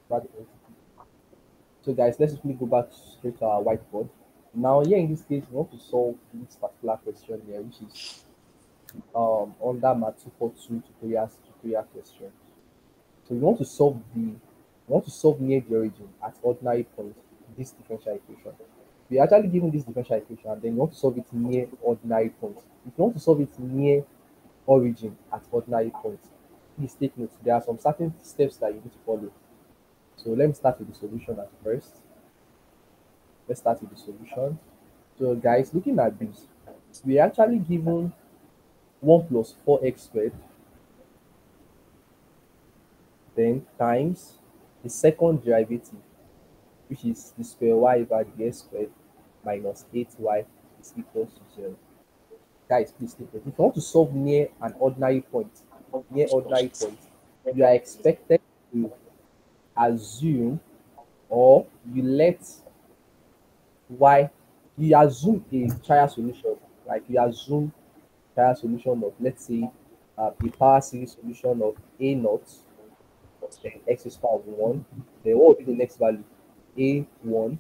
So guys, let's quickly go back straight to our whiteboard. Now here in this case, we want to solve this particular question here, which is under MAT242 tutorial question. So we want to solve near the origin at ordinary point this differential equation. We are actually given this differential equation and then you want to solve it near ordinary point. If you want to solve it near origin at ordinary point, please take note. There are some certain steps that you need to follow. So let me start with the solution at first. Let's start with the solution. So guys, looking at this, we are actually given 1 plus 4x squared, then times the second derivative, which is the square y over the x squared minus 8y is equals to 0. Guys, please take it. If you want to solve near ordinary point, you are expected to assume or you let y, you assume a trial solution, like you assume trial solution of, let's say, a power series solution of a naught, then x is power of 1, then what will be the next value? A1,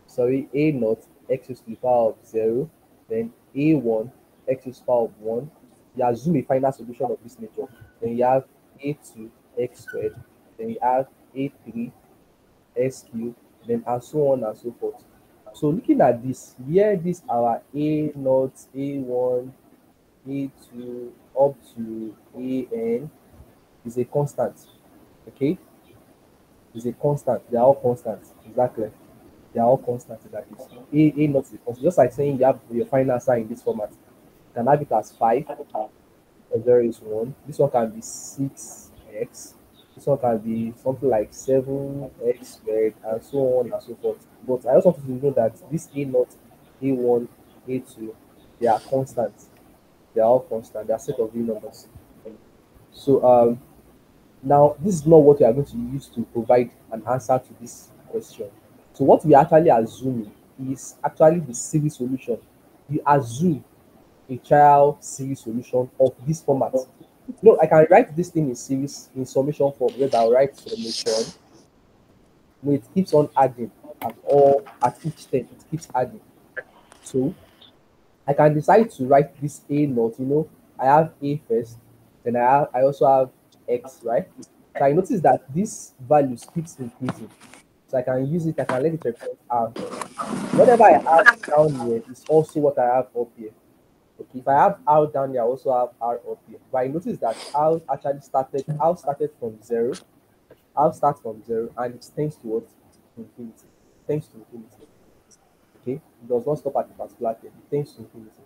sorry, a naught, x is to the power of 0, then a1, x is power of 1. You assume a final solution of this nature. Then you have a2, x squared, then you have a3, s cubed, then and so on and so forth. So looking at this, where this our a naught, a1, a2 up to an is a constant. Okay, is a constant. They are all constants. Exactly. They are all constants in that case. A naught is a constant. Just like saying you have your final answer in this format. You can have it as 5, and 0 is 1. This one can be 6x. This one can be something like 7x squared, and so on and so forth. But I also want you to know that this a naught, a1, a2, they are constants. They are all constant. They are set of real numbers. So now this is not what we are going to use to provide an answer to this question. So what we are actually assuming is actually the series solution. We assume a trial series solution of this format. No, I can write this thing in series in summation form, whereby I write summation. No, it keeps on adding at each step. It keeps adding. So I can decide to write this a naught. I have a first, then I also have x, right? So I notice that this values keeps increasing. So I can use it, I can let it represent r. Whatever I have down here is also what I have up here. Okay, if I have r down here, I also have r up here. But I notice that r started from 0. R starts from 0 and it tends towards infinity. It tends to infinity. Okay, it does not stop at a particular term, it tends to infinity.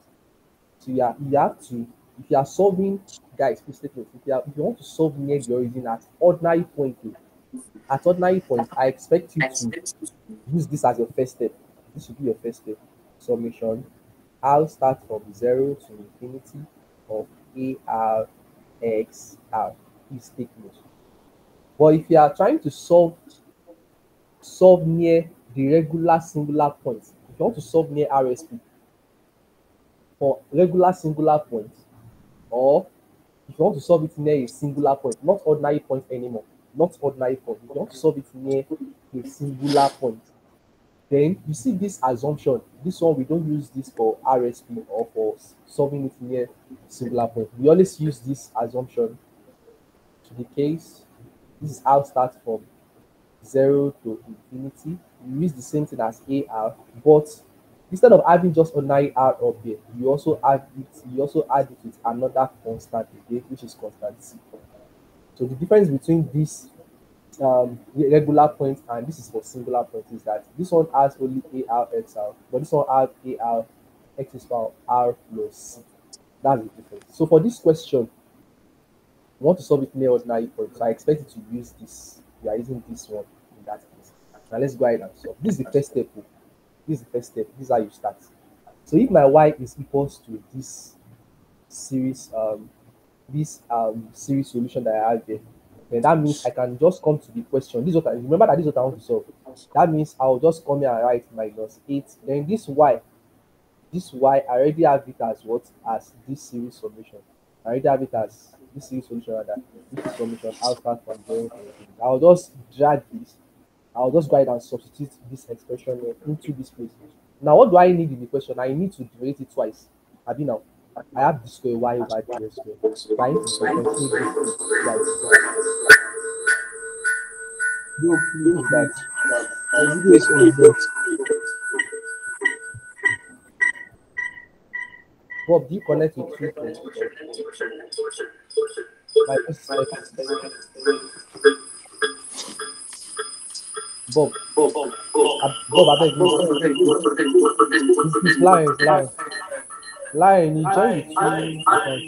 So you have to, if you are solving, guys, please take note. If you want to solve near the origin at ordinary point, at ordinary point, I expect you to use this as your first step. This should be your first step. Summation. I'll start from 0 to infinity of a r x r. Please take note. But if you are trying to solve near the regular singular point, if you want to solve near RSP for regular singular point, or if you want to solve it near a singular point, not ordinary point anymore, not ordinary point, if you want to solve it near a singular point, then you see this assumption. This one, we don't use this for RSP or for solving it near singular point. We always use this assumption to the case. This is how start from 0 to infinity. We use the same thing as AR, but instead of having just ordinary R up here, you also add it with another constant again, which is constant C. So the difference between this regular point and this is for singular point is that this one has only AR XR, but this one has AR X is power R plus C. That's the difference. So for this question, we want to solve it near ordinary point. So I expect you to use this. We are using this one in that case. Now let's go ahead and solve. This is the first step. This is the first step. This is how you start. So if my y is equals to series, this series solution that I have here, then that means I can just come to the question. This is what I remember, that this is what I want to solve. That means I'll just come here and write minus 8. Then this y, I already have it as what? As this series solution. I already have it as this series solution rather. This is solution. I'll start from 0 to infinity. I'll just drag this I'll just go ahead and substitute this expression here into this place. Now, what do I need in the question? I need to differentiate it twice. Abi now, I have d square y over dx square. So I need to differentiate this thing twice. Bro, please, Who is that? please. Your video is on, bro. Bob, do you connect with two phones? My voice is echoing. Bob, Bob, I beg you. It's lying, it's lying. Lying, you join with two accounts.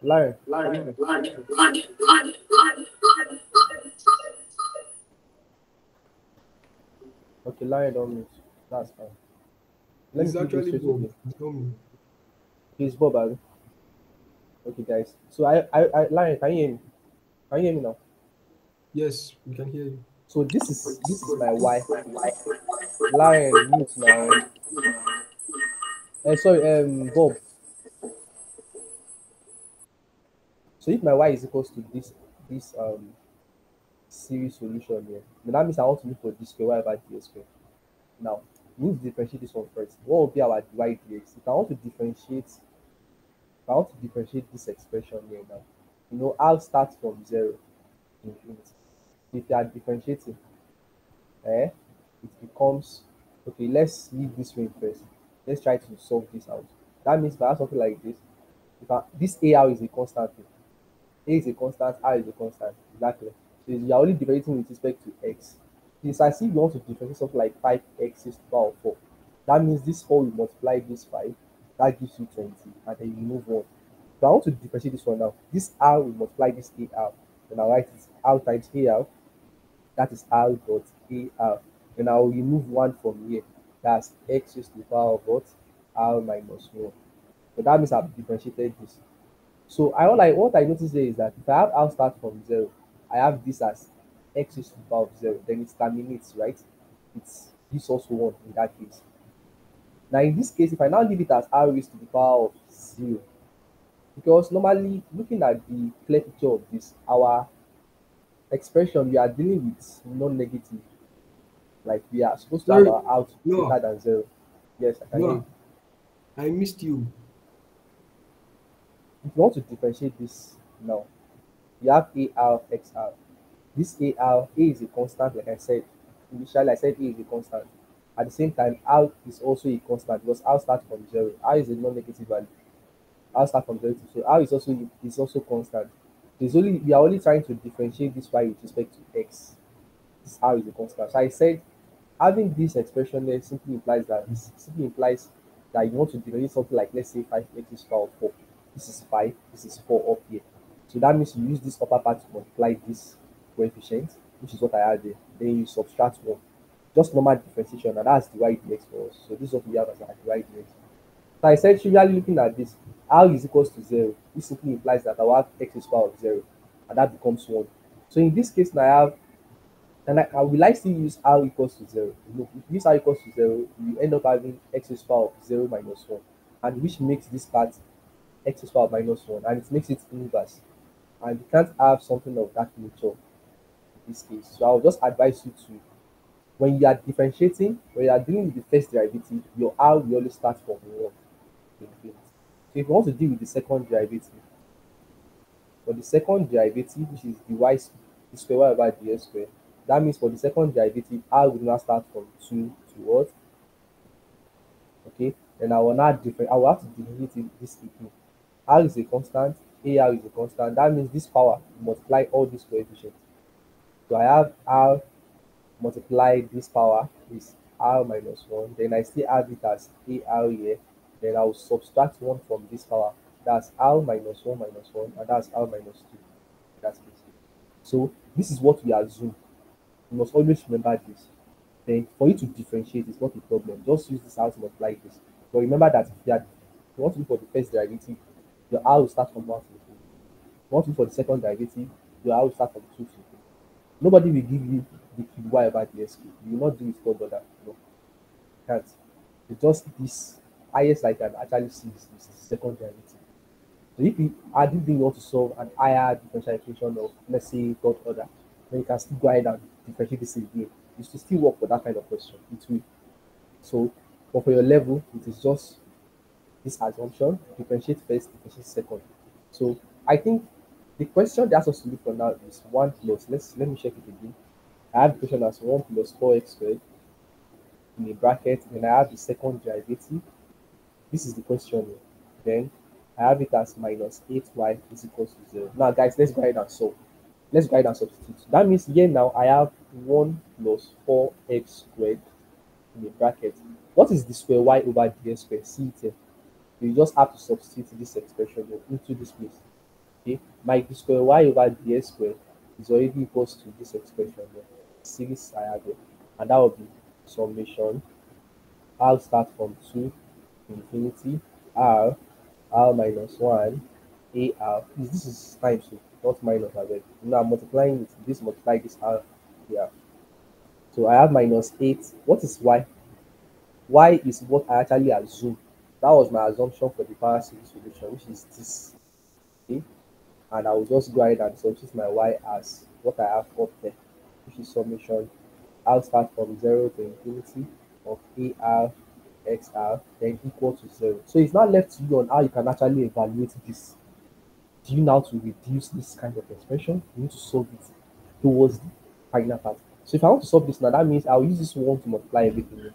Lying, can you hear me? Okay, lying don't mute. That's fine. Let me It's quickly go actually straight Bob. again. Tell me. Please, Bob, Abi. Okay, guys. So lying, can you hear me? Can you hear me now? Yes, we can hear you. So this is my y. Lion mute now. Sorry, Bob. So if my y is equals to this series solution here, then that means I want to look for d square y over d square. Now, we need to differentiate this one first. What will be our dy dx? If I want to differentiate this expression here now, I'll start from 0 to infinity. If you are differentiating, eh, it becomes okay. Let's leave this way first. Let's try to solve this out. That means if I have something like this, this AR is a constant. A is a constant, R is a constant. Exactly. So you are only differentiating with respect to x. It's as if you want to differentiate something like 5x is to the power of 4. That means this 4 will multiply this 5. That gives you 20. And then you remove 1. So I want to differentiate this one now. This R will multiply this AR. Then I'll write it R times AR. That is R dot AR. Then I'll remove 1 from here. That's x is to the power of what? R minus 1. So that means I've differentiated this. So what I noticed there is that if I have R start from 0, I have this as x is to the power of 0, then it terminates, right? It's this also 1 in that case. Now in this case, if I now leave it as R raised to the power of 0, because normally looking at the clear picture of this, our expression we are dealing with non-negative, like we are supposed to have Sorry, our out Noah. greater than 0. Yes, I can hear you. Noah, I missed you. If you want to differentiate this now, you have AR, XR. This AR, A is a constant, like I said. Initially, I said A is a constant. At the same time, R is also a constant because R starts from 0. R is a non-negative value. R starts from 0 to 0. R is also constant. We are only trying to differentiate this y with respect to x. This R is a constant. So I said having this expression there simply implies that you want to differentiate something like, let's say 5x is power of 4. This is 5, this is 4 up here. So that means you use this upper part to multiply this coefficient, which is what I had there. Then you subtract 1. Just normal differentiation, and that's the y dx for us. So this is what we have as our y dx. So I said trivially looking at this, r is equals to 0. This simply implies that I will have x is power of 0, and that becomes 1. So in this case, now I have, and I will I still use r equals to 0? Look, if you use r equals to 0, you end up having x is power of 0 minus 1, and which makes this part x is power of minus 1, and it makes it inverse. And you can't have something of that nature in this case. So I'll just advise you to, when you are differentiating, when you are dealing with the first derivative, your r will always start from 1 in place. So if you want to deal with the second derivative, for the second derivative, which is the square y over dx square, that means for the second derivative, r will now start from 2 to what? Okay, then I will have to differentiate this again. R is a constant, AR is a constant. That means this power multiply all these coefficients. So I have R multiply this power is R minus 1. Then I still have it as AR here. Then I will subtract 1 from this power. That's R minus 1 minus 1, and that's R minus 2. That's it. So this is what we assume. You must always remember this. Then for you to differentiate is not a problem. Just use this R to multiply this. But remember that if you want to look for the first derivative, your R will start from 1 to 2. If you want to look for the second derivative, your R will start from 2 to 3. Nobody will give you the cube y over the s cube. You will not do it for brother. No, you can't. It's just this highest I can actually see is this second derivative. So if you are this thing you want to solve an higher differential equation of, let's say, third order, then you can still go ahead and differentiate this again. It should still work for that kind of question. It will. So, but for your level, it is just this assumption, differentiate first, differentiate second. So I think the question they ask us to look for now is 1 plus, let me check it again. I have the question as 1 plus 4x squared in a bracket, and I have the second derivative. This is the question. Then I have it as minus 8y is equals to 0. Now, guys, let's go ahead and solve. Let's go ahead and substitute. That means here now I have 1 plus 4x squared in a bracket. What is the square y over dx squared? See it here. You just have to substitute this expression into this place. Okay, my d square y over dx squared is already equals to this expression here. Series I have here, and that will be summation. I'll start from 2 to infinity r minus 1 ar. This is times 2, not minus as well. Now I'm multiplying it. This multiply this r here. So I have minus 8. What is y? Y is what I actually assume. That was my assumption for the power series solution, which is this. Okay, and I will just go ahead and substitute my y as what I have up there, which is summation. I'll start from 0 to infinity of ar xr, then equal to 0. So it's now left to you on how you can actually evaluate this. Do you now to reduce this kind of expression? You need to solve it towards the final part. So if I want to solve this now, that means I'll use this one to multiply everything.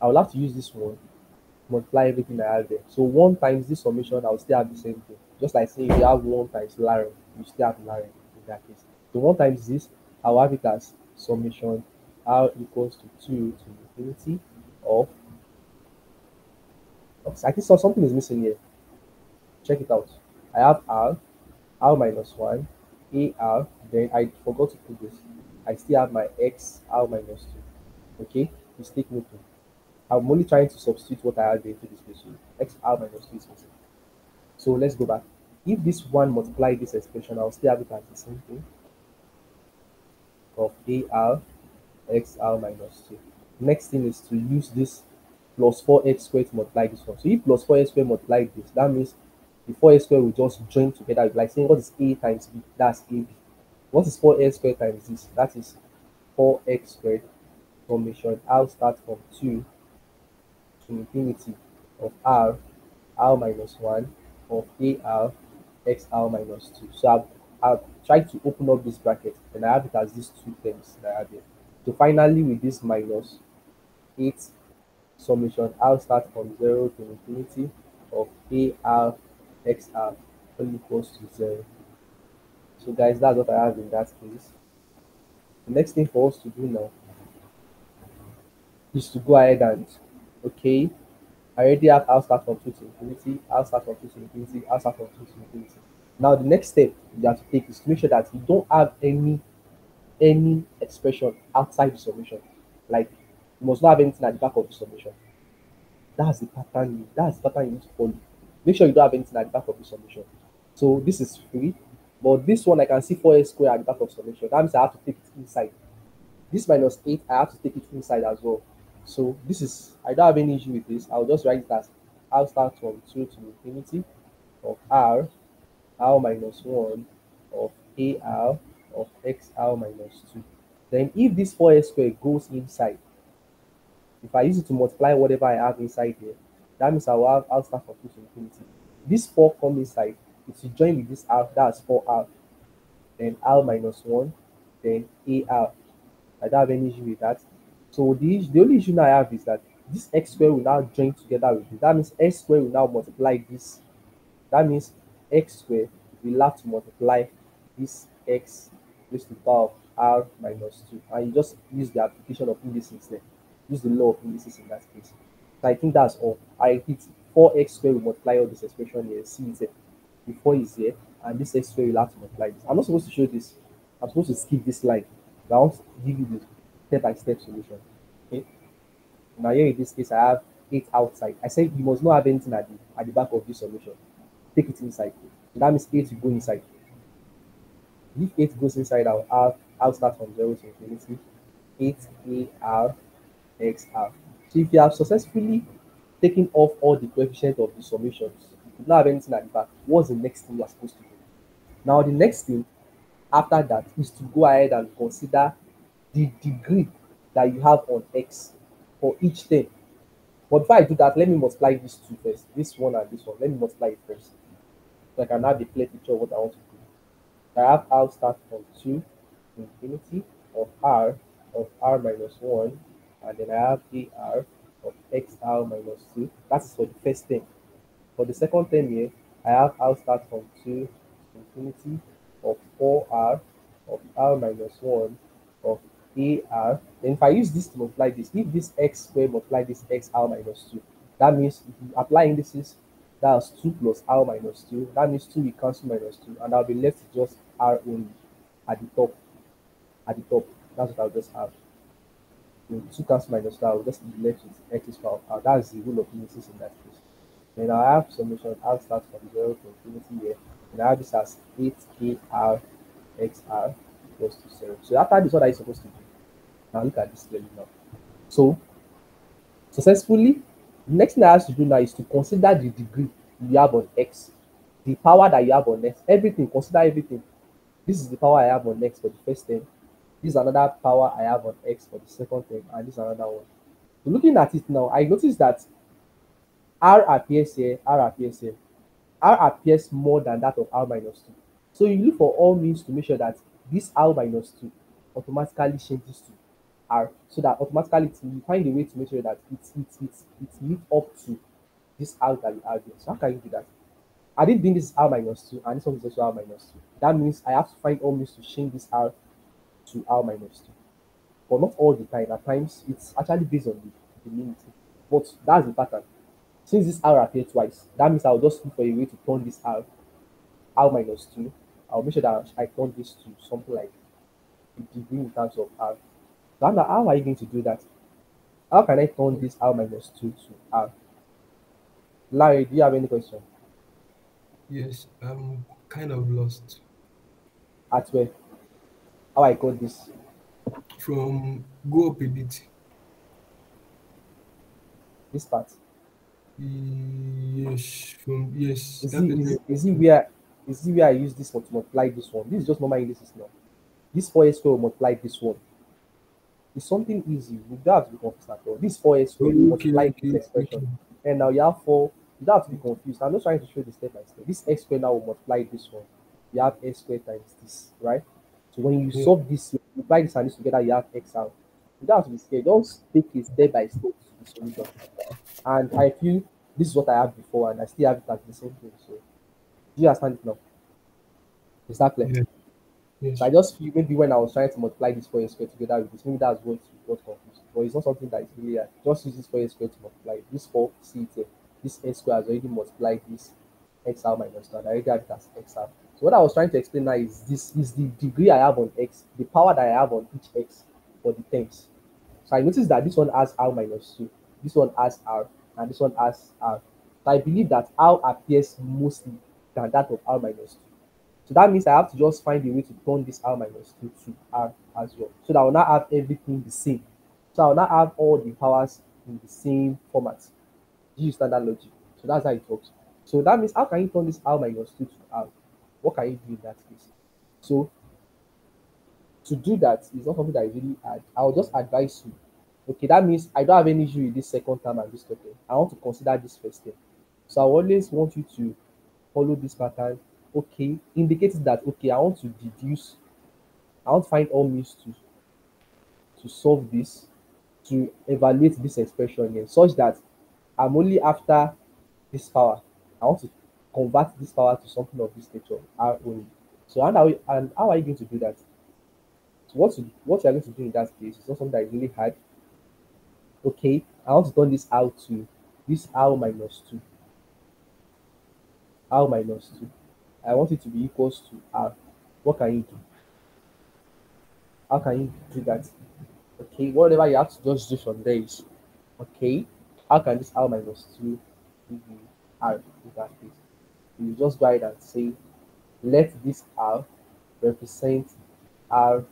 I will have to use this one multiply everything I have there. So 1 times this summation, I'll still have the same thing. Just like saying if you have 1 times Laren, you still have Laren in that case. So 1 times this, I'll have it as summation r equals to 2 to infinity of, I think so something is missing here. Check it out. I have r minus 1, ar, then I forgot to put this. I still have my x, r minus 2. Okay, mistake noted. I'm only trying to substitute what I have into this equation. X r minus 2 is missing. So let's go back. If this one multiply this expression, I'll still have it as the same thing of ar xr minus 2. Next thing is to use this plus 4x squared to multiply this one. So if plus 4x squared multiply this, that means the 4x squared will just join together. Like saying what is a times b? That's ab. What is 4x squared times this? That is 4x squared summation. I'll start from 2 to infinity of r minus 1 of ar xr minus 2. So I've tried to open up this bracket and I have it as these two terms that I have here. So finally with this minus 8 summation, I'll start from 0 to infinity of ar xr all equals to 0. So guys, that's what I have in that case. The next thing for us to do now is to go ahead and, okay, I already have I'll start from 2 to infinity, I'll start from 2 to infinity, I'll start from 2 to infinity. Now the next step you have to take is to make sure that you don't have any expression outside the summation. Like you must not have anything at the back of the summation. That's the pattern you need to follow. Make sure you don't have anything at the back of the summation. So this is free, but this one I can see 4x square at the back of summation. That means I have to take it inside. This minus 8, I have to take it inside as well. So this is, I don't have any issue with this. I'll just write it as I'll start from 2 to infinity of r minus 1 of ar of xr minus 2. Then if this 4x squared goes inside, if I use it to multiply whatever I have inside here, that means I'll start from 2 to infinity. This 4 come inside, it will join with this r, that's 4r, then r minus 1, then ar. I don't have any issue with that. So the only issue now I have is that this x square will now join together with this. That means x square will now multiply this. That means x square will have to multiply this x raised to the power of r minus 2. And you just use the application of indices there. Use the law of indices in that case. So I think that's all. I hit 4x square will multiply all this expression here. See it here. The 4 is here, and this x square will have to multiply this. I'm not supposed to show this. I'm supposed to skip this line. But I want to give you the step-by-step solution. Okay. Now here in this case, I have 8 outside. I said you must not have anything at the back of this solution. Take it inside. So that means 8 will go inside. If 8 goes inside, I'll start from 0 to infinity. 8ar xr. So if you have successfully taken off all the coefficients of the summations, You don't have anything at the back. What's the next thing you are supposed to do? Now, the next thing after that is to go ahead and consider the degree that you have on X for each thing. But before I do that, let me multiply these two first. This one and this one. Let me multiply it first. So I can have a clear picture of what I want to do. I have R start from 2 to infinity of R minus 1. And then I have AR of XR minus 2. That is for the first term. For the second term here, I have R start from 2 to infinity of 4R of R minus 1 of AR. Then if I use this to multiply this, if this X square multiply this XR minus 2, that means if you apply indices, that's 2 plus R minus 2. That means 2 will cancel minus 2, and I'll be left with just R only at the top. At the top, that's what I'll just have. With 2 cancel minus 2, I'll just be left with X is power of R. That's the rule of indices in that case. Then I have summation R starts from 0 to infinity here. And I have this as 8KR XR equals to 0. So after this, what are you supposed to do? Now look at this clearly now. So successfully, the next thing I have to do now is to consider the degree you have on X, the power that you have on X, everything, consider everything. This is the power I have on X for the first term. This is another power I have on X for the second term, and this is another one. So looking at it now, I notice that R appears here, R appears here. R appears more than that of R minus 2. So you look for all means to make sure that this R minus 2 automatically changes to R, so that automatically you find a way to make sure that it meets up to this R that you have here. So how can you do that? I did bring this R minus 2 and this one is also R minus 2. That means I have to find all means to change this R to R minus 2. But not all the time. At times it's actually based on the limit. But that's the pattern. Since this R appeared twice, that means I'll just look for a way to turn this R minus 2. I'll make sure that I turn this to something like a degree in terms of R. So how are you going to do that? How can I turn this R minus 2 to R? Larry, do you have any question? Yes, I'm kind of lost. At where? How I got this? From go up a bit. This part? Yes, from yes, Is that it earlier. where I use this one to multiply this one? This is just normal indices now. This 4a square will multiply this one. It's something easy. You don't have to be confused at all. This 4a square Okay, multiply this okay, expression. okay. And now you have 4. You don't have to be confused. I'm just trying to show the step by step. This x square now will multiply this one. You have x square times this, right? So when you Yeah, solve this, you multiply this and this together, you have x out. You don't have to be scared. Just take it step by step to the solution. And I feel this is what I have before, and I still have it as the same thing. So do you understand it now? Is that clear? yeah, So I yes. just feel maybe when I was trying to multiply this 4a square together with this, maybe that's what confused. But it's not something that is really hard. Just use this 4a square to multiply this 4, see it here. This a square has already multiplied this xr minus 2, and I already have it as xr. So what I was trying to explain now is this is the degree I have on x, the power that I have on each x for the terms. So I noticed that this one has r minus 2, this one has r, and this one has r. So I believe that r appears mostly than that of r minus 2. So that means I have to just find a way to turn this R minus 2 to R as well. So that I will not have everything the same. So I will not have all the powers in the same format. Use standard logic. So that's how it works. So that means how can you turn this R minus 2 to R? What can you do in that case? So to do that is not something that is really hard. I'll just advise you. Okay, that means I don't have any issue with this second term and this third term. I want to consider this first term. So I always want you to follow this pattern. Okay, indicating that okay, I want to deduce, I want to find all means to solve this, to evaluate this expression here, such that I'm only after this power. I want to convert this power to something of this nature, R only. So and how are you going to do that? So what you're going to do in that case is not something that is really hard. Okay, I want to turn this out to this R minus 2. R minus 2. I want it to be equals to R. What can you do? How can you do that? Okay, whatever you have to just do from there is okay. How can this R minus 2 give you R in that case? You just go ahead and say let this R represent R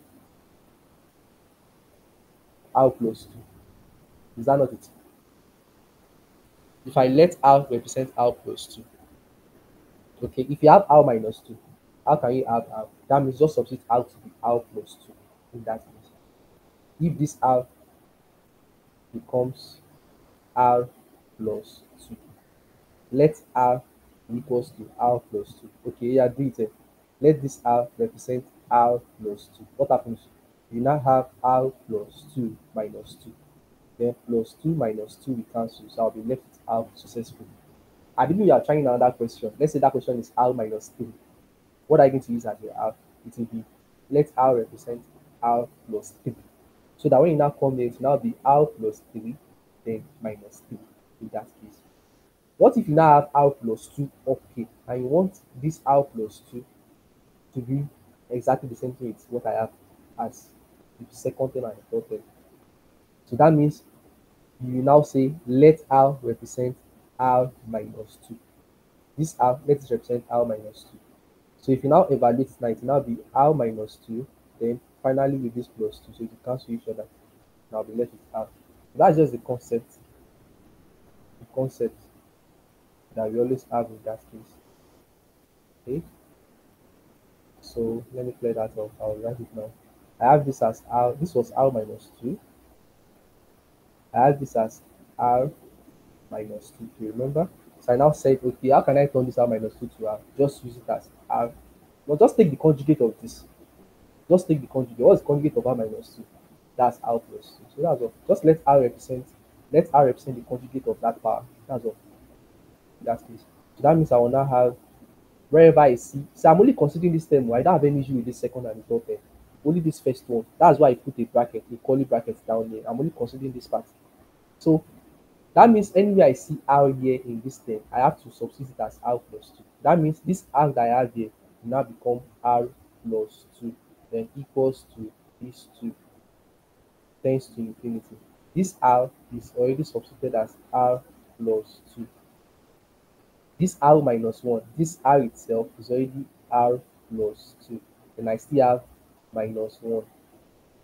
R plus 2. Is that not it? If I let R represent R plus 2, Okay, if you have r minus 2, how can you have r? That means just substitute r to be r plus 2 in that case. If this r becomes r plus 2, let r equals to r plus 2. Okay, yeah, do it. Let this r represent r plus 2. What happens? You now have r plus 2 minus 2. Then plus 2 minus 2 will cancel, so I'll be left with r successful. I believe you are trying another question. Let's say that question is r minus 3. What are you going to use as your r? It will be let r represent r plus 3. So that when you now come here, it will now be r plus 3, then minus 3 in that case. What if you now have r plus 2 up here and you want this r plus 2 to be exactly the same thing with what I have as the second term and the third term? So that means you now say let r represent r minus 2. This r, let it represent r minus 2. So if you now evaluate it now, it will now be r minus 2, then finally with this plus 2, so it will cancel each other. Now be left with r. That's just the concept that we always have in that case. Okay, so let me clear that up. I'll write it now. I have this as r, this was r minus 2. I have this as r minus 2. Do you remember? So I now said, okay, how can I turn this r minus 2 to r? Just use it as r. Well, just take the conjugate of this. Just take the conjugate. What's the conjugate of r minus 2? That's r plus 2. So that's all. Just let r represent the conjugate of that power. That's all. That's this. So that means I will now have wherever I see. So I'm only considering this term. I don't have any issue with this second and the third term. Only this first one. That's why I put a bracket, a curly bracket down there. I'm only considering this part. So that means anywhere I see r here in this term, I have to substitute it as r plus 2. That means this r that I have here will now become r plus 2, then equals to these 2 tends to infinity. This r is already substituted as r plus 2. This r minus 1, this r itself is already r plus 2. Then I still have minus 1.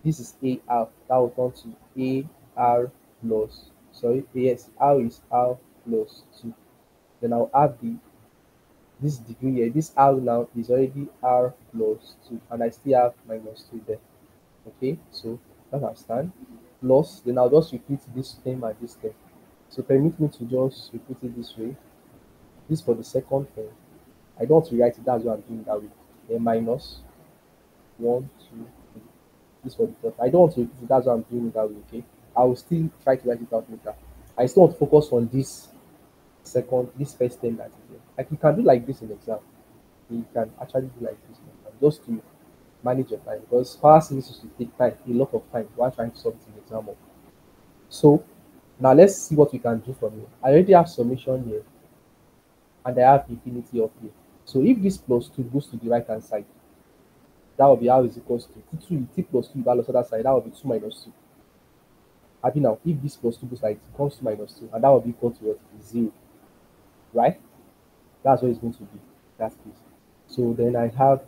This is ar. That will turn to ar plus, sorry, yes, r is r plus 2. Then I'll add this degree here. This r now is already r plus 2, and I still have minus 2 there. Okay, so that I stand. Plus, then I'll just repeat this term and this term. So permit me to just repeat it this way. This for the second term. I don't want to rewrite it, that's why I'm doing that way. Then minus 1, 2, 3. This for the third. I don't want to repeat it, that's why I'm doing it that way, okay? I will still try to write it out later. I still want to focus on this first term that is here. Like you can do like this in exam. You can actually do like this in exam just to manage your time because power series used to take time, a lot of time while trying to solve it in exam. So now let's see what we can do from here. I already have summation here and I have infinity up here. So if this plus 2 goes to the right hand side, that will be r is equals to t plus 2 equals to the other side, that will be 2 minus 2. Happy now, if this plus 2 goes like it comes to minus 2, and that will be equal to what? 0, right? That's what it's going to be. That's this. So then I have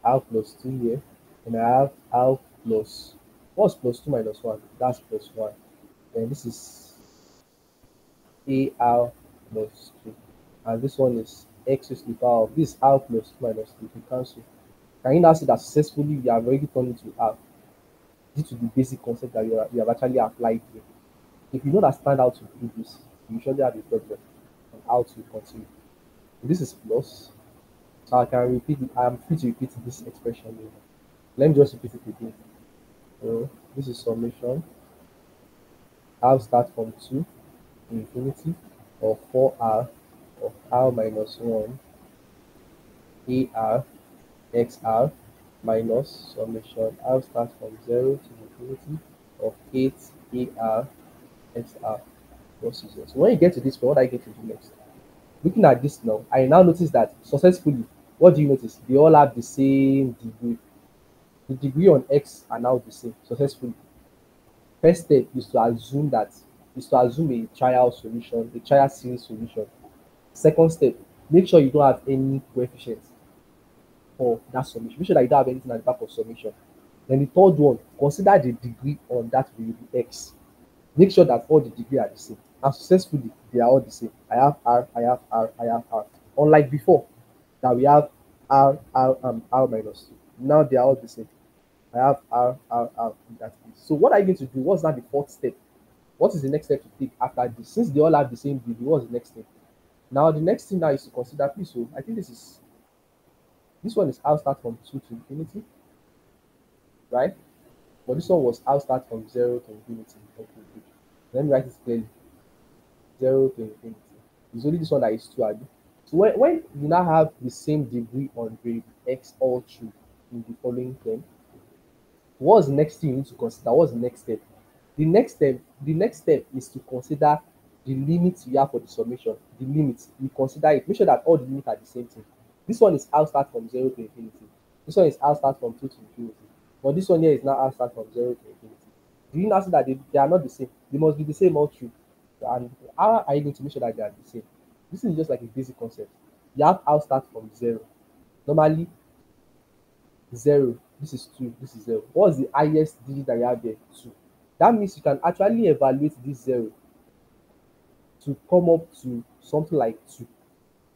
r plus 2 here, and I have r plus, what's plus 2 minus 1? That's plus 1. And this is ar plus 2. And this one is x is the power of this r plus 2 minus 2 to cancel. Can you now see that successfully we have already turned into r due to the basic concept that you have actually applied here? If you don't understand how to do this, you surely have a problem on how to continue. This is plus, so I can repeat it. I am free to repeat this expression here. Let me just repeat it again. So this is summation. I'll start from 2 to infinity of 4r of r minus 1 ar xr minus summation. I'll start from 0 to infinity of 8 ar xr plus 0. So when you get to this point, what I get to do next? Looking at this now, I now notice that successfully, what do you notice? They all have the same degree. The degree on x are now the same successfully. First step is to assume a trial solution, a trial series solution. Second step, make sure you don't have any coefficients for that summation. Make sure that you don't have anything at the back of summation. Then the third one, consider the degree on that variable x. Make sure that all the degree are the same. And successfully, they are all the same. I have r, I have r, I have r. Unlike before, that we have r minus 2. Now they are all the same. I have r in that case. So what are you going to do? What's now the fourth step? What is the next step to take after this? Since they all have the same degree, what's the next step? Now the next thing now is to consider, please. So I think this one is I'll start from 2 to infinity, right? But this one was I'll start from 0 to infinity. Okay, good. Let me write it clearly. 0 to infinity. It's only this one that is 2 abi. So when you now have the same degree on variable x all true in the following term, what's the next thing you need to consider? What's the next step? The next step is to consider the limits you have for the summation. The limits, you consider it. Make sure that all the limits are the same thing. This one is I'll start from 0 to infinity. This one is I'll start from 2 to infinity. But this one here is now I'll start from 0 to infinity. Do you now see that they are not the same? They must be the same all through. And how are you going to make sure that they are the same? This is just like a basic concept. You have I'll start from 0. Normally, 0, this is 2, this is 0. What's the highest digit that you have there? 2. That means you can actually evaluate this 0 to come up to something like 2.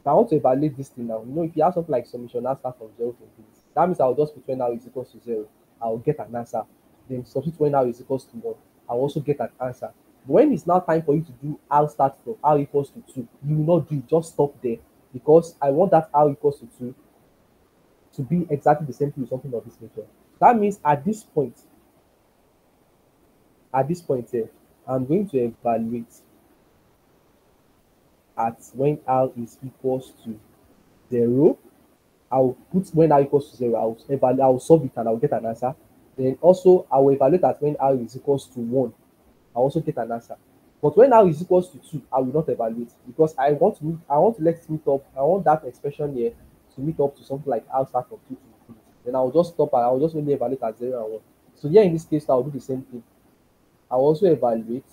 If I want to evaluate this thing now, if you have something like summation now start from 0 to infinity, that means I'll just put when now is equals to 0, I'll get an answer. Then substitute when now is equals to 1, I'll also get an answer. But when it's now time for you to do I'll start from R equals to 2, you will not do it, just stop there, because I want that R equals to 2 to be exactly the same thing with something of this nature. That means at this point here, I'm going to evaluate at when R is equals to 0. I'll put when R equals to 0, I'll solve it and I'll get an answer. Then also I will evaluate at when R is equals to 1. I'll also get an answer. But when R is equals to 2, I will not evaluate, because I want to let it meet up. I want that expression here to meet up to something like R start from 2 to infinity. Then I'll just stop and I'll just only evaluate at 0 and 1. So here in this case, I'll do the same thing. I'll also evaluate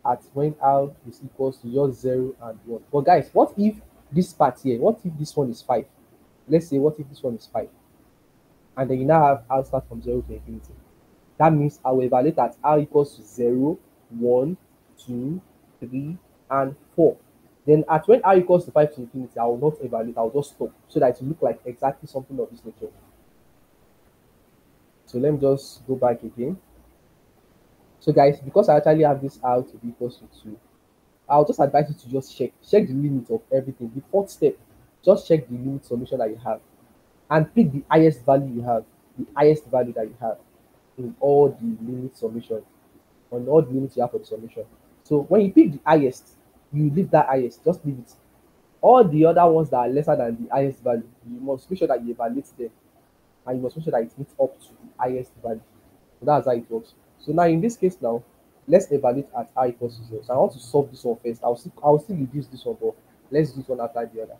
at when R is equals to just 0 and 1. But guys, what if this part here, what if this one is 5? Let's say, what if this one is 5? And then you now have R start from 0 to infinity. That means I will evaluate at R equals to 0, 1, 2, 3, and 4. Then at when R equals to 5 to infinity, I will not evaluate, I'll just stop so that it will look like exactly something of this nature. So let me just go back again. So guys, because I actually have this R to be equals to 2, I'll just advise you to just check the limit of everything. The fourth step, just check the limit summation that you have and pick the highest value you have, the highest value that you have in all the limit summation, on all the limits you have for the summation. So when you pick the highest, you leave that highest, just leave it. All the other ones that are lesser than the highest value, you must make sure that you evaluate them, and you must make sure that it meets up to the highest value. So that's how it works. So now in this case now, let's evaluate at R equals to 0. So I want to solve this one first. I'll still reduce this one, but let's do this one after the other.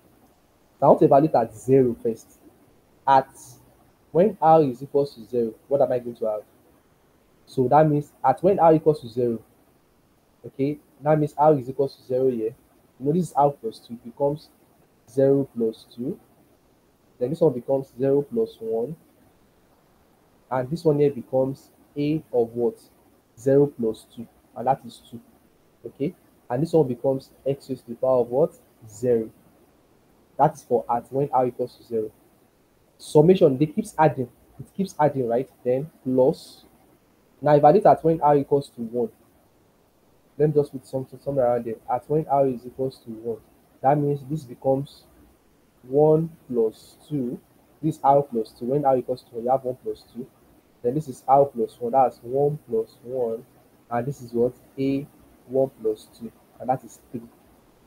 So I want to evaluate at 0 first. At when R is equals to 0, what am I going to have? So that means at when R equals to 0, okay, that means R is equals to 0 here. This is R plus 2, becomes 0 plus 2. Then this one becomes 0 plus 1. And this one here becomes A of what? 0 plus 2. And that is 2. Okay. And this one becomes x raised to the power of what? 0. That is for at when R equals to 0. Summation, they keeps adding. It keeps adding, right? Then plus. Now evaluate at when R equals to 1. Let me just put something somewhere around there. At when R is equals to 1. That means this becomes 1 plus 2. This R plus 2. When R equals to 1, you have 1 plus 2. Then this is R plus 1. That's 1 plus 1. And this is what? A 1 plus 2. And that is 3.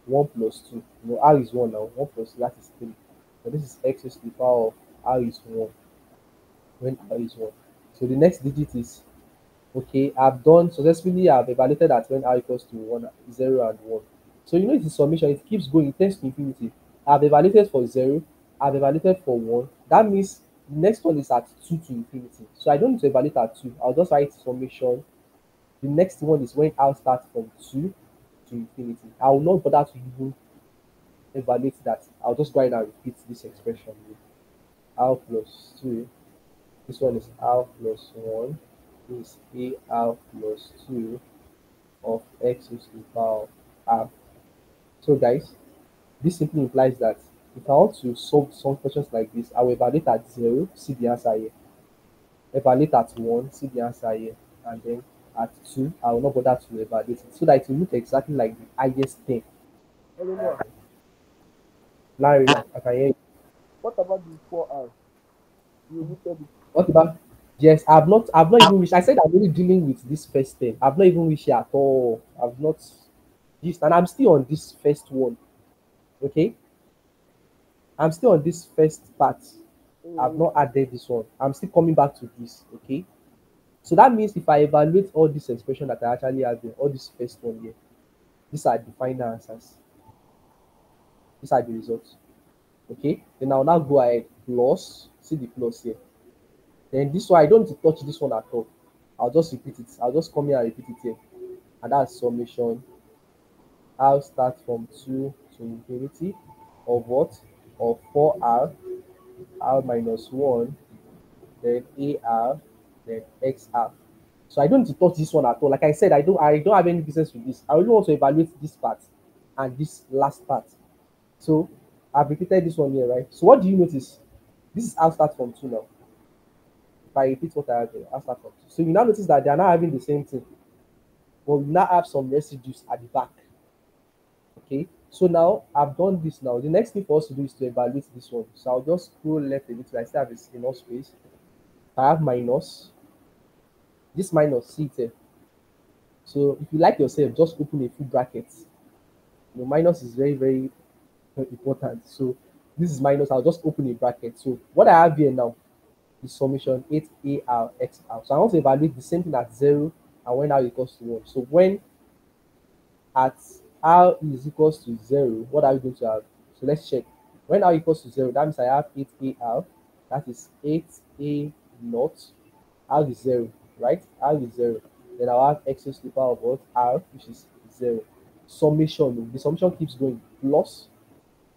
1 plus 2. R is 1 now. 1 plus 2, that is 3. So this is x raised to the power of R is 1. When R is 1. So the next digit is, okay, I've done successfully, I've evaluated at when R equals to 1, 0 and 1. So it's the summation, it keeps going, it tends to infinity. I've evaluated for 0, I've evaluated for 1. That means the next one is at 2 to infinity. So I don't need to evaluate at 2. I'll just write summation. The next one is when I'll start from 2 to infinity. I will not bother to even evaluate that. I'll just go ahead and repeat this expression. R plus 2. This one is R plus 1. This is AR plus 2 of x is to the power of r. So guys, This simply implies that if I want to solve some questions like this, I will evaluate at 0, see the answer here. Evaluate at 1, see the answer here. And then at 2, I will not bother to evaluate it so that it will look exactly like the highest thing. Anymore. Larry, I can hear you. What about the 4R? You omitted it. What about? Yes, I've not even reached. I said I'm only dealing with this first thing. I've not even reached here at all. I've not this, and I'm still on this first one. Okay, I'm still on this first part. I've Mm, not added this one. I'm still coming back to this. Okay, so that means if I evaluate all these expression that I actually have here, all this first one here, these are the final answers. These are the results. Okay, then I'll now go ahead plus. See the plus here. Then this one I don't need to touch this one at all. I'll just repeat it. I'll just come here and repeat it here. And that's summation. I'll start from 2 to infinity of what? Of 4r, r minus 1, then ar, then xr. So I don't need to touch this one at all. Like I said, I don't have any business with this. I only want to evaluate this part and this last part. So I've repeated this one here, right? So what do you notice? This is I'll start from 2 now. If I repeat what I have here, I'll start from 2. So you now notice that they are not having the same thing. But we now have some residues at the back. Okay, so now I've done this now. The next thing for us to do is to evaluate this one. So I'll just scroll left a little. I still have enough space. I have minus. This minus, see it here. So if you like yourself, just open a full bracket. Minus is very, very important. So this is minus. I'll just open a bracket. So what I have here now is summation 8AR XR. So I want to evaluate the same thing at 0 and when r equals to 1. So when at r is equals to 0, what are we going to have? So let's check. When r equals to 0, that means I have 8ar, that is 8a naught, r is 0, right? R is 0. Then I'll have x raised to the power of what? R, which is 0. Summation, the summation keeps going. Plus,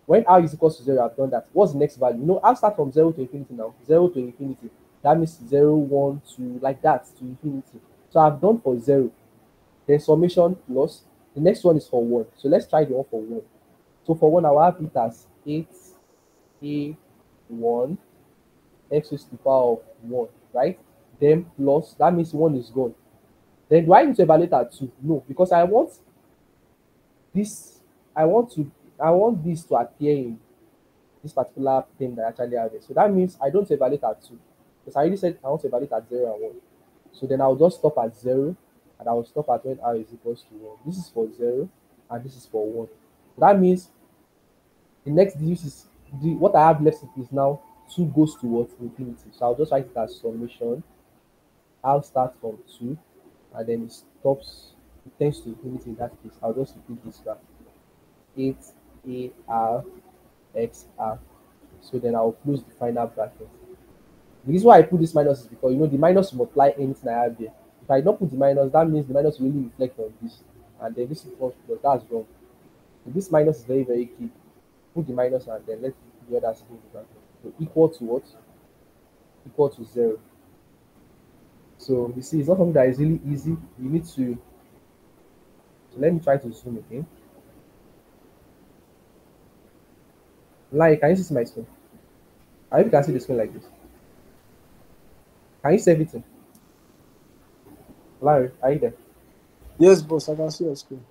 when r is equals to 0, I've done that. What's the next value? I'll start from 0 to infinity now. 0 to infinity. That means 0, 1, 2, like that to infinity. So I've done for 0. Then summation plus. The next one is for 1. So let's try the one for 1. So for 1, I will have it as 8a1 x raised to the power of 1, right? Then plus, that means 1 is gone. Then do I need to evaluate at 2? No, because this, I want to, I want this to appear in this particular thing that I actually have it. So that means I don't evaluate at 2. Because I already said I want to evaluate at 0 and 1. So then I'll just stop at 0 and I will stop at when r is equals to 1. This is for 0 and this is for 1. So that means the next use is what I have left is now 2 goes towards infinity. So I'll just write it as summation. I'll start from 2 and then it stops, it tends to infinity in that case. I'll just repeat this graph. 8AR XR. So then I'll close the final bracket. The reason why I put this minus is because the minus will multiply anything I have there. If I don't put the minus, that means the minus will really reflect on this. And then this is false because that's wrong. So this minus is very, very key. Put the minus and then let the others go in the bracket. So equal to what? Equal to 0. So you see, it's not something that is really easy. You need to. So let me try to zoom again. Like, can you see my screen? I hope you can see the screen like this. Can you see everything? Larry, are you there? yes, boss, I can see your screen.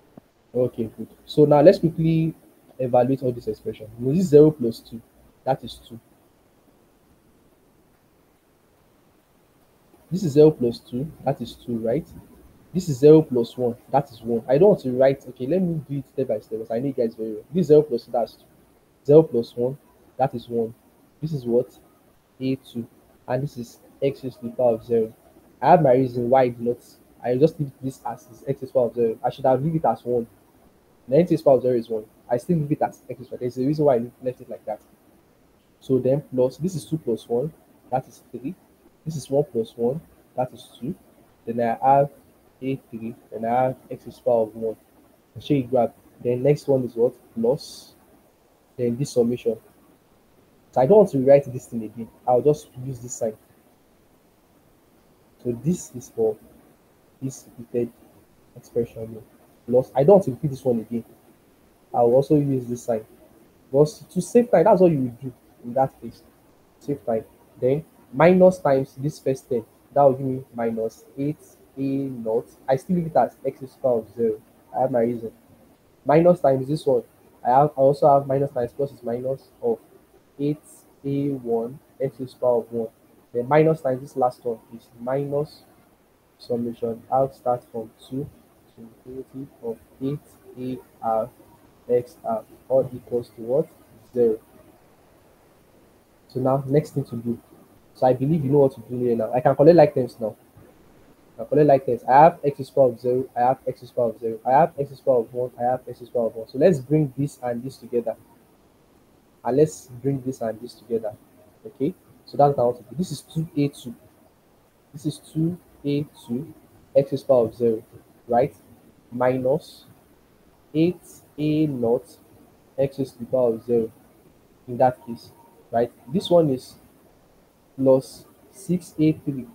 Okay, good. So now let's quickly evaluate all this expression. This is 0 plus 2. That is 2. This is 0 plus 2. That is 2, right? This is 0 plus 1. That is 1. I don't want to write. Okay, let me do it step by step because I know you guys very well. This is 0 plus 2. That's 2. 0 plus 1. That is 1. This is what? A2. And this is x raised to the power of 0. I have my reason why I did not. I just leave this as x raised to the power of 0. I should have leave it as 1. The x raised to the power of 0 is 1. I still leave it as x raised to the power. There's a reason why I left it like that. So then plus, this is 2 plus 1, that is 3. This is 1 plus 1, that is 2. Then I have a3, then I have x is power of 1. Show you grab. Then next one is what? Plus, then this summation. So I don't want to rewrite this thing again. I'll just use this sign. So this is for this repeated expression here. Plus, I don't want to repeat this one again. I'll also use this sign. But to save time, that's what you will do in that case. Save time. Then minus times this first term. That will give me minus 8a naught. I still leave it as x is power of 0. I have my reason. Minus times this one. I also have minus times plus is minus of 8a1 x is power of 1. Then minus times this last one is minus summation. I'll start from 2 to infinity of 8a x r all equals to what? 0. So now next thing to do. So I believe you know what to do here now. I can collect like terms now. I collect like terms. I have x is power of 0. I have x is power of 0. I have x is power of 1. I have x is power of 1. So let's bring this and this together. And let's bring this and this together. Okay. So that's what I want to do. This is 2a2. This is 2a2 x is power of 0. Right? Minus 8a naught x is to the power of 0 in that case. Right? This one is plus 6a3,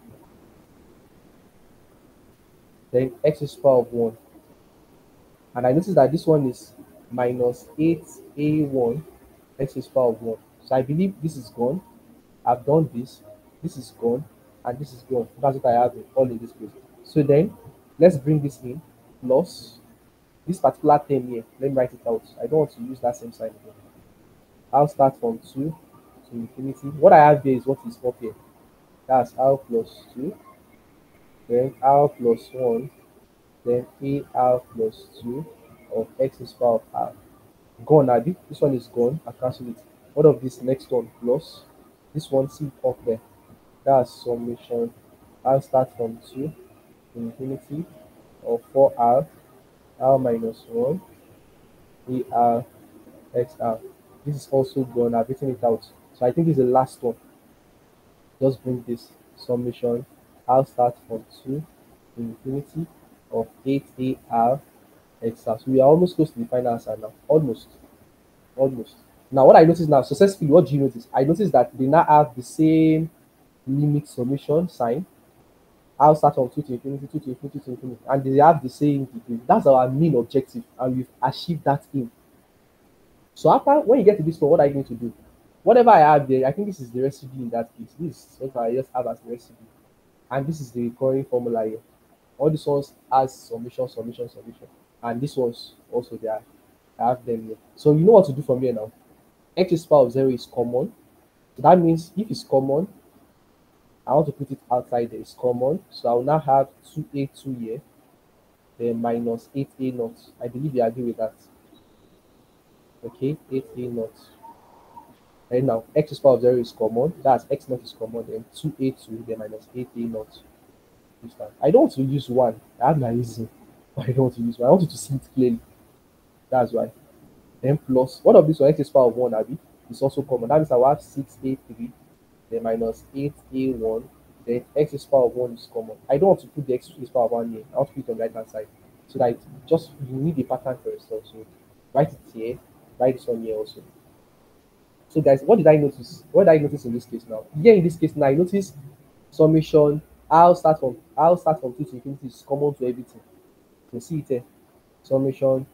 then x is power of 1. And I notice that this one is minus 8a1 x is power of 1. So I believe this is gone. I've done this is gone, and this is gone. That's what I have all in this place. So then let's bring this in plus this particular term here. Let me write it out. I don't want to use that same sign again. I'll start from 2 to infinity. What I have here is what is up here. That's r plus 2, then r plus 1, then ar plus 2 of x is power of r. Gone, Abi. This one is gone. I cancel it. What of this next one plus this one, see up there. That's summation. I'll start from 2 to infinity of 4r, r minus 1, ar xr. This is also gone. I've written it out. So I think this is the last one. Just bring this summation. I'll start from 2 to infinity of 8ar xr. So we are almost close to the final answer now. Almost. Almost. Now, what I notice now, successfully, what do you notice? I notice that they now have the same limit summation sign. I'll start from 2 to infinity, 2 to infinity, 2 to infinity, and they have the same degree. That's our main objective, and we've achieved that aim. So after, when you get to this one, what are you going to do? Whatever I have there, I think this is the recipe in that case. This is what I just have as the recipe, and this is the recurring formula here. All these ones has summation, summation, summation, and this one's also there. I have them here. So you know what to do from here now. X is power of 0 is common. So that means if it's common, I want to put it outside there. It's common. So I will now have 2a2 here, then minus 8a naught. I believe you agree with that. Okay, 8a naught. And now x is power of 0 is common. That's x naught is common. Then 2a2, then minus 8a naught. I don't want to use 1. I have my reason. But I don't want to use 1. I want you to see it clearly. That's why. Then plus, what of this one, x is power of 1, Abby, is also common. That means I will have 6a3, then minus 8a1, then x is power of 1 is common. I don't want to put the x is power of 1 here. I want to put it on the right hand side. So that just you need a pattern for yourself. So write it here, write this one here also. So guys, what did I notice? What did I notice in this case now? Here in this case now, I notice summation. I'll start from 2 to infinity is common to everything. You see it here. Summation.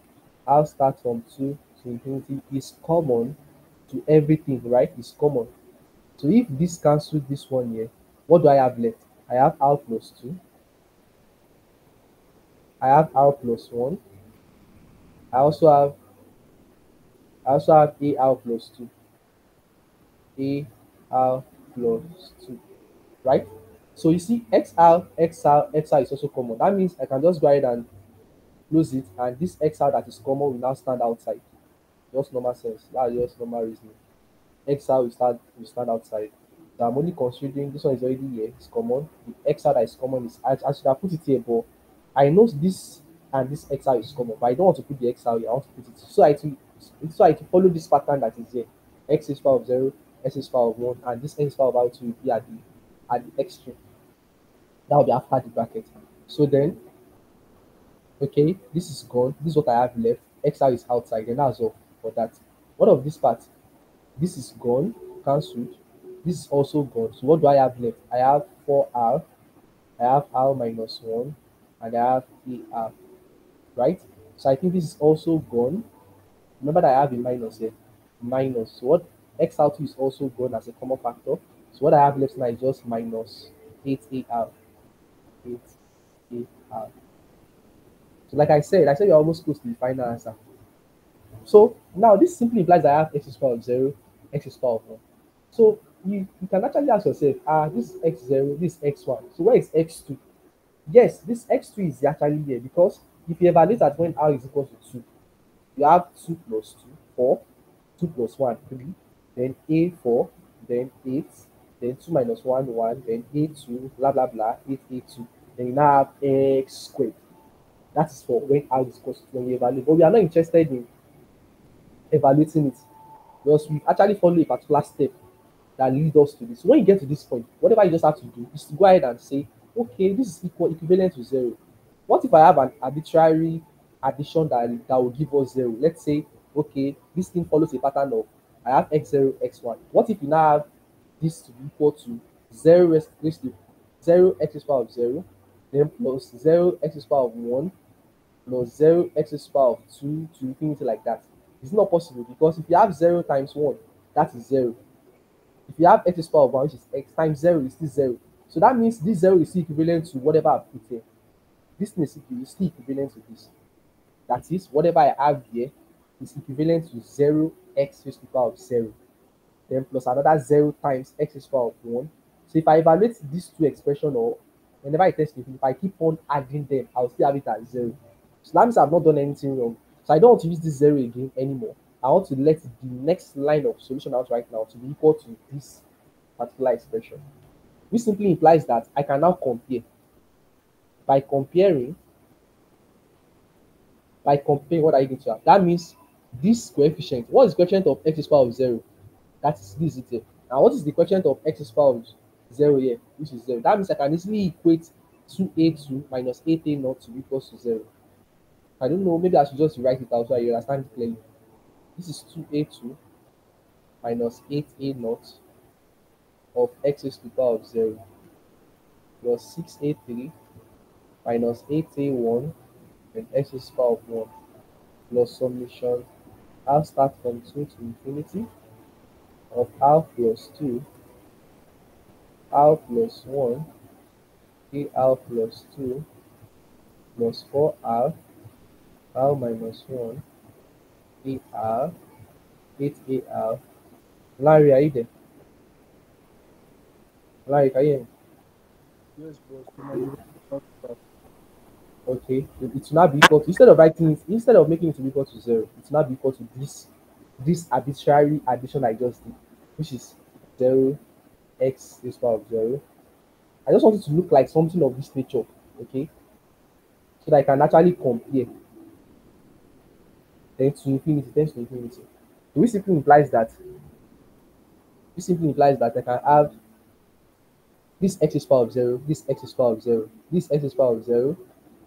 I'll start from 2 to infinity is common to everything, right? It's common. So if this cancels this one here, what do I have left? I have r plus 2. I have r plus 1. I also have ar plus 2. Ar plus 2. Right? So you see xr is also common. That means I can just go ahead and close it, and this xr that is common will now stand outside. Just normal sense. That's just normal reasoning. XR will stand outside. So I'm only considering this one is already here, it's common. The XR that is common is I should have put it here, but I know this and this XR is common, but I don't want to put the XR here, I want to put it so I can follow this pattern that is here. X is power of 0, x is power of 1, and this x is power of r 2 will be at the extreme. That will be after the bracket. So then, okay, this is gone. This is what I have left. XR is outside, and that's all for that. What of this part? This is gone, cancelled. This is also gone. So what do I have left? I have 4r, I have r minus 1, and I have ar, right? So I think this is also gone. Remember that I have a minus here. minus. So what x out 2 is also gone as a common factor. So what I have left now is just minus 8ar. 8ar. So like I said you're almost close to the final answer. So now this simply implies that I have x is power of 0, x is power of 1. So you can actually ask yourself, this is x0, this is x1. So where is x2? Yes, this x2 is actually here because if you evaluate at when r is equal to 2, you have 2 plus 2, 4, 2 plus 1, 3, then a4, then 8, then 2 minus 1, 1, then a2, blah, blah, blah, 8, a2. Then you now have x squared. That is for when r is equal to 2 when you evaluate. But we are not interested in evaluating it because we actually follow a particular step that lead us to this. So when you get to this point, whatever you just have to do is to go ahead and say, okay, this is equivalent to 0. What if I have an arbitrary addition that will give us 0? Let's say, okay, this thing follows a pattern of I have x0, x1. What if you now have this to be equal to 0 raised to 0 x is power of 0, then plus 0 x is power of 1, plus 0 x is power of 2 to infinity like that? It's not possible because if you have 0 times 1, that is 0. If you have x is power of 1, which is x times 0 is still 0. So that means this 0 is still equivalent to whatever I put here. This thing is still equivalent to this. That is, whatever I have here is equivalent to 0 x raised to the power of 0. Then plus another 0 times x is power of 1. So if I evaluate these two expressions, or whenever I test it, if I keep on adding them, I'll still have it at 0. So that means I've not done anything wrong. So I don't want to use this 0 again anymore. I want to let the next line of solution out right now to be equal to this particular expression, which simply implies that I can now compare. By comparing, what are you going to have? That means this coefficient. What is coefficient of x is power of 0? That is this it here. Now what is the coefficient of x is power of 0 here, which is 0? That means I can easily equate 2a2 minus 8a naught to be equals to 0. I don't know, maybe I should just write it out so you understand it clearly. This is 2a2 minus 8a naught of x is to the power of 0 plus 6a3 minus 8a1 and x is power of 1 plus summation r start from 2 to infinity of r plus 2, r plus 1, ar plus 2 plus 4r, r minus 1, ar, 8ar. Larry, are you there? Larry, can you hear me? Yes, boss. To my university. Okay, it will now be equal to, instead of writing it, instead of making it to be equal to 0, it will now be equal to this arbitrary addition I just did, which is 0 x is power of 0. I just want it to look like something of this nature, okay, so that I can actually compare 10 to infinity, 10 to infinity. So this simply implies that I can have this x is power of 0, this x is power of 0, this x is power of 0,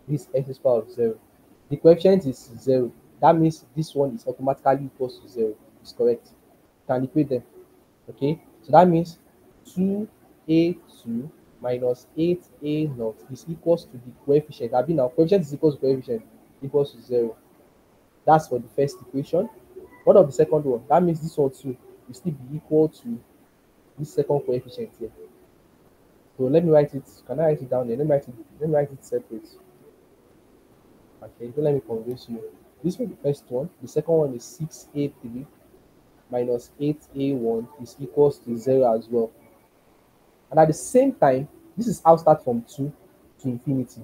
this x is power of 0. The coefficient is 0. That means this one is automatically equals to 0. It's correct. You can equate them. Okay, so that means 2a2 minus 8a naught is equals to the coefficient. I mean, now coefficient is equals to coefficient equals to 0. That's for the first equation. What of the second one? That means this one too will still be equal to this second coefficient here. So let me write it. Can I write it down there? Let me write it separate. Okay, don't let me convince you. This was the first one. The second one is 6a3 minus 8a1 is equals to 0 as well. And at the same time, this is how start from 2 to infinity.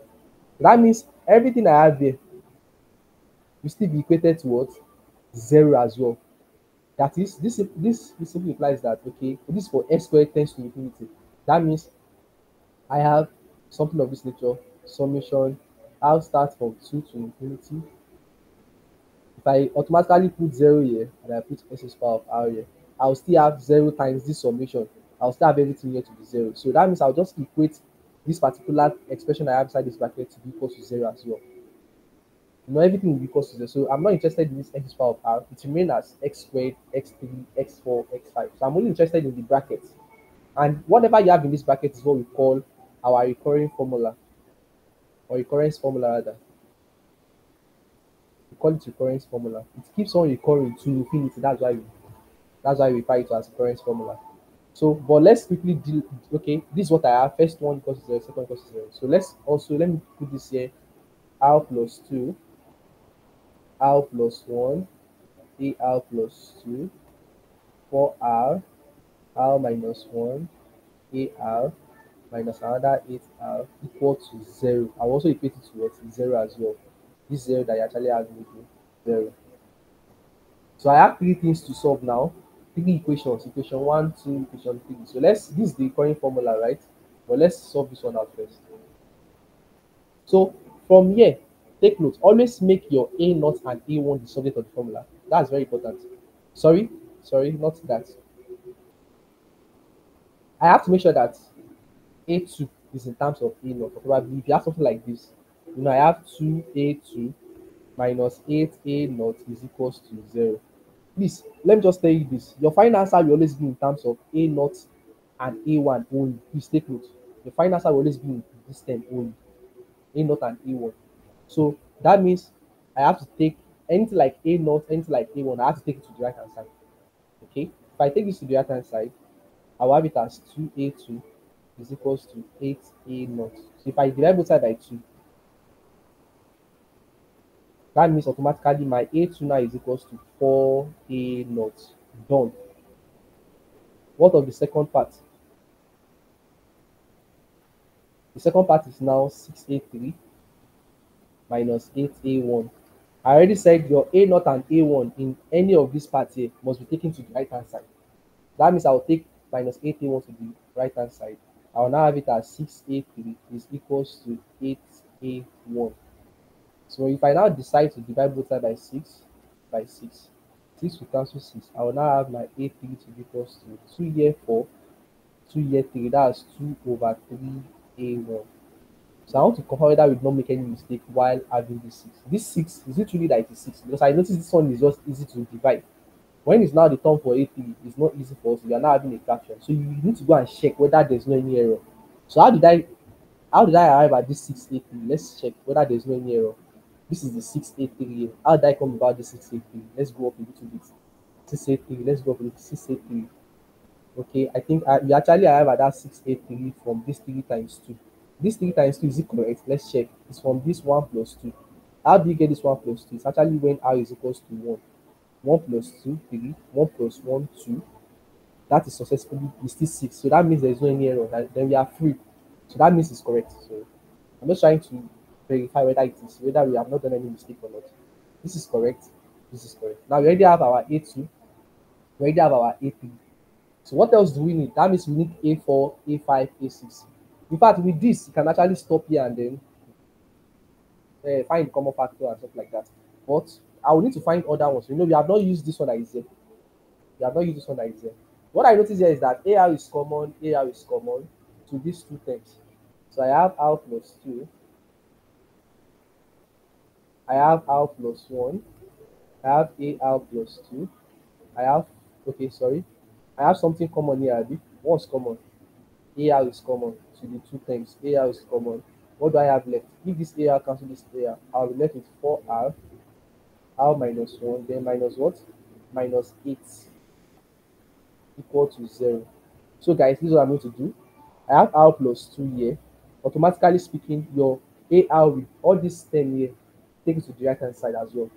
That means everything I have here will still be equated to what? 0 as well. That is, this simply implies that, okay, this for x squared tends to infinity. That means I have something of this nature, summation, I'll start from 2 to infinity. If I automatically put 0 here and I put x is power of r here, I'll still have 0 times this summation. I'll still have everything here to be 0. So that means I'll just equate this particular expression I have inside this bracket to be equal to 0 as well. You know, everything will be equal to 0. So I'm not interested in this x is power of r. It remains as x squared, x3, x4, x5. So I'm only interested in the brackets. And whatever you have in this bracket is what we call our recurring formula, or recurrence formula rather. We call it recurrence formula. It keeps on recurring to infinity. That's why That's why we refer it to as current formula. So, but let's quickly deal. Okay, this is what I have. First one equals to 0, second equals to 0. So let me put this here. R plus 2, R plus 1, AR plus 2, 4R, R minus 1, AR minus another 8R equal to 0. I'll also equate it to what? 0 as well. This 0 that you actually have with me, 0. So I have three things to solve now. Three equations. Equation 1, 2, equation 3. So this is the current formula, right? But let's solve this one out first. So from here, take note. Always make your A naught and A1 the subject of the formula. That's very important. Sorry, not that. I have to make sure that A2 is in terms of A naught. Or probably if you have something like this, I have 2A2 minus 8A naught is equals to 0. Please, let me just tell you this. Your final answer will always be in terms of A naught and A1 only. Please take note. Your final answer will always be in this term only. A naught and A1. So that means I have to take anything like A naught, anything like A1, I have to take it to the right hand side. Okay. If I take this to the right hand side, I will have it as 2A2 is equals to 8A naught. So if I divide both sides by 2, that means automatically my A2 now is equals to 4A naught. Done. What of the second part? The second part is now 6A3 minus 8A1. I already said your A naught and A1 in any of these parts here must be taken to the right hand side. That means I'll take minus 8A1 to the right hand side. I'll now have it as 6A3 is equals to 8A1. So if I now decide to divide both sides by 6, 6 will cancel 6. I will now have my A3 to be equals to 2 here 4, 2 here 3. That's 2 over 3A1. So I want to confirm whether we did not make any mistake while having this 6. This 6, is it really that it is 6? Because I noticed this one is just easy to divide. When it's now the turn for A3, it's not easy for us. We are now having a fraction. So you need to go and check whether there's no any error. So how did I arrive at this 6A3? Let's check whether there's no any error. This is the 6A3 here. How did I come about this 6A3? Let's go up a little bit. 6A3, let's go up a little 6A3. Okay, I think we actually arrive at that 683 from this 3 times 2. This 3 times 2 is it correct? Let's check. It's from this 1 plus 2. How do you get this 1 plus 2? It's actually when r is equals to 1. 1 plus 2, 3. 1 plus 1, 2. That is successfully, it's still 6. So that means there's no any error. Then we are free. So that means it's correct. So I'm just trying to verify whether it is, whether we have not done any mistake or not. This is correct. This is correct. Now we already have our A2. We already have our A3. So what else do we need? That means we need A4, A5, A6. In fact, with this, you can actually stop here and then find the common factor and stuff like that. But I will need to find other ones. We have not used this one that is here. We have not used this one that is here. What I notice here is that AR is common, AR is common to these two terms. So I have R plus 2. I have R plus 1. I have AR plus 2. I have, okay, sorry. I have something common here, Abi. What's common? AR is common to the two terms. AR is common. What do I have left? If this AR cancel this AR, I'll be left with 4R, R minus 1, then minus what? Minus 8 equal to 0. So guys, this is what I'm going to do. I have R plus 2 here. Automatically speaking, your AR with all this term here, take it to the right hand side as well.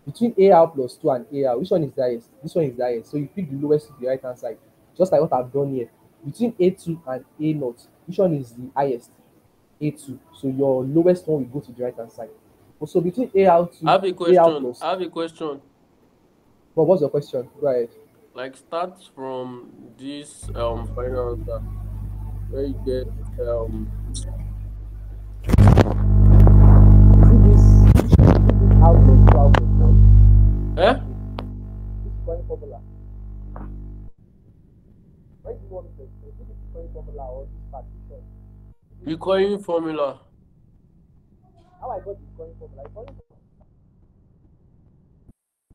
Between AR plus 2 and AR, which one is the highest? This one is the highest. So you pick the lowest to the right hand side, just like what I've done here. Between A2 and A naught, which one is the highest? A2. So your lowest one will go to the right hand side. Also between I AR2, have a AR question. plus. I have a question. But what's your question? Go ahead. Like start from this final answer where you get um Is it this R plus 2, R plus 1? eh This is current formula. When do you want to explain? Is it the current formula or this partition? recurring formula. How I got the current formula?